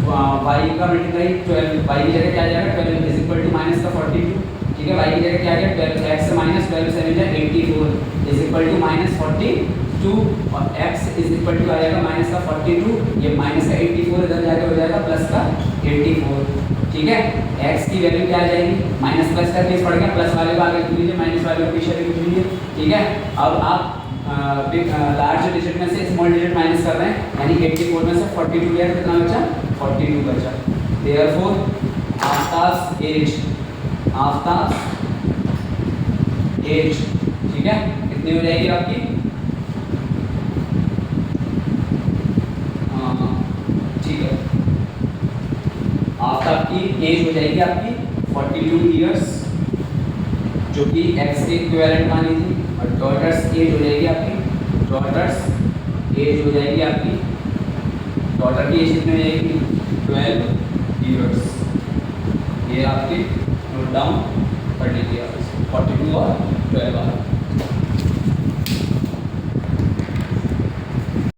y का मल्टीप्लाई 12, y की जगह क्या आ जाएगा 12 इज इक्वल टू माइनस का 42। ठीक है, y की जगह क्या आ गया 12, x माइनस 12 7 जाए 84 इज इक्वल टू माइनस 42, और x इज इक्वल टू आ जाएगा माइनस का 42, ये माइनस का 84 इधर जाके हो जाएगा प्लस का 84। ठीक है, x की वैल्यू क्या आ जाएगी, माइनस प्लस का केस पड़ गया, प्लस वाले को आगे लिख लीजिए, माइनस वाले को पीछे लिख लीजिए। ठीक है, अब आप लार्ज डिजिट में से स्मॉल डिजिट माइनस कर रहे हैं, यानी 84 में से 42 गया तो कितना बचा, 42 बचा। देयरफॉर आफ्ताब्स एज, ठीक है, कितनी हो जाएगी आपकी, ठीक है, आफ्ताब की एज हो जाएगी आपकी 42 ईयर्स, जो कि x के इक्विवेलेंट मानी थी, और डॉटर्स एज हो जाएगी आपकी, डॉटर की एज कितनी हो जाएगी 12 ईयर्स। ये आपके नोट डाउन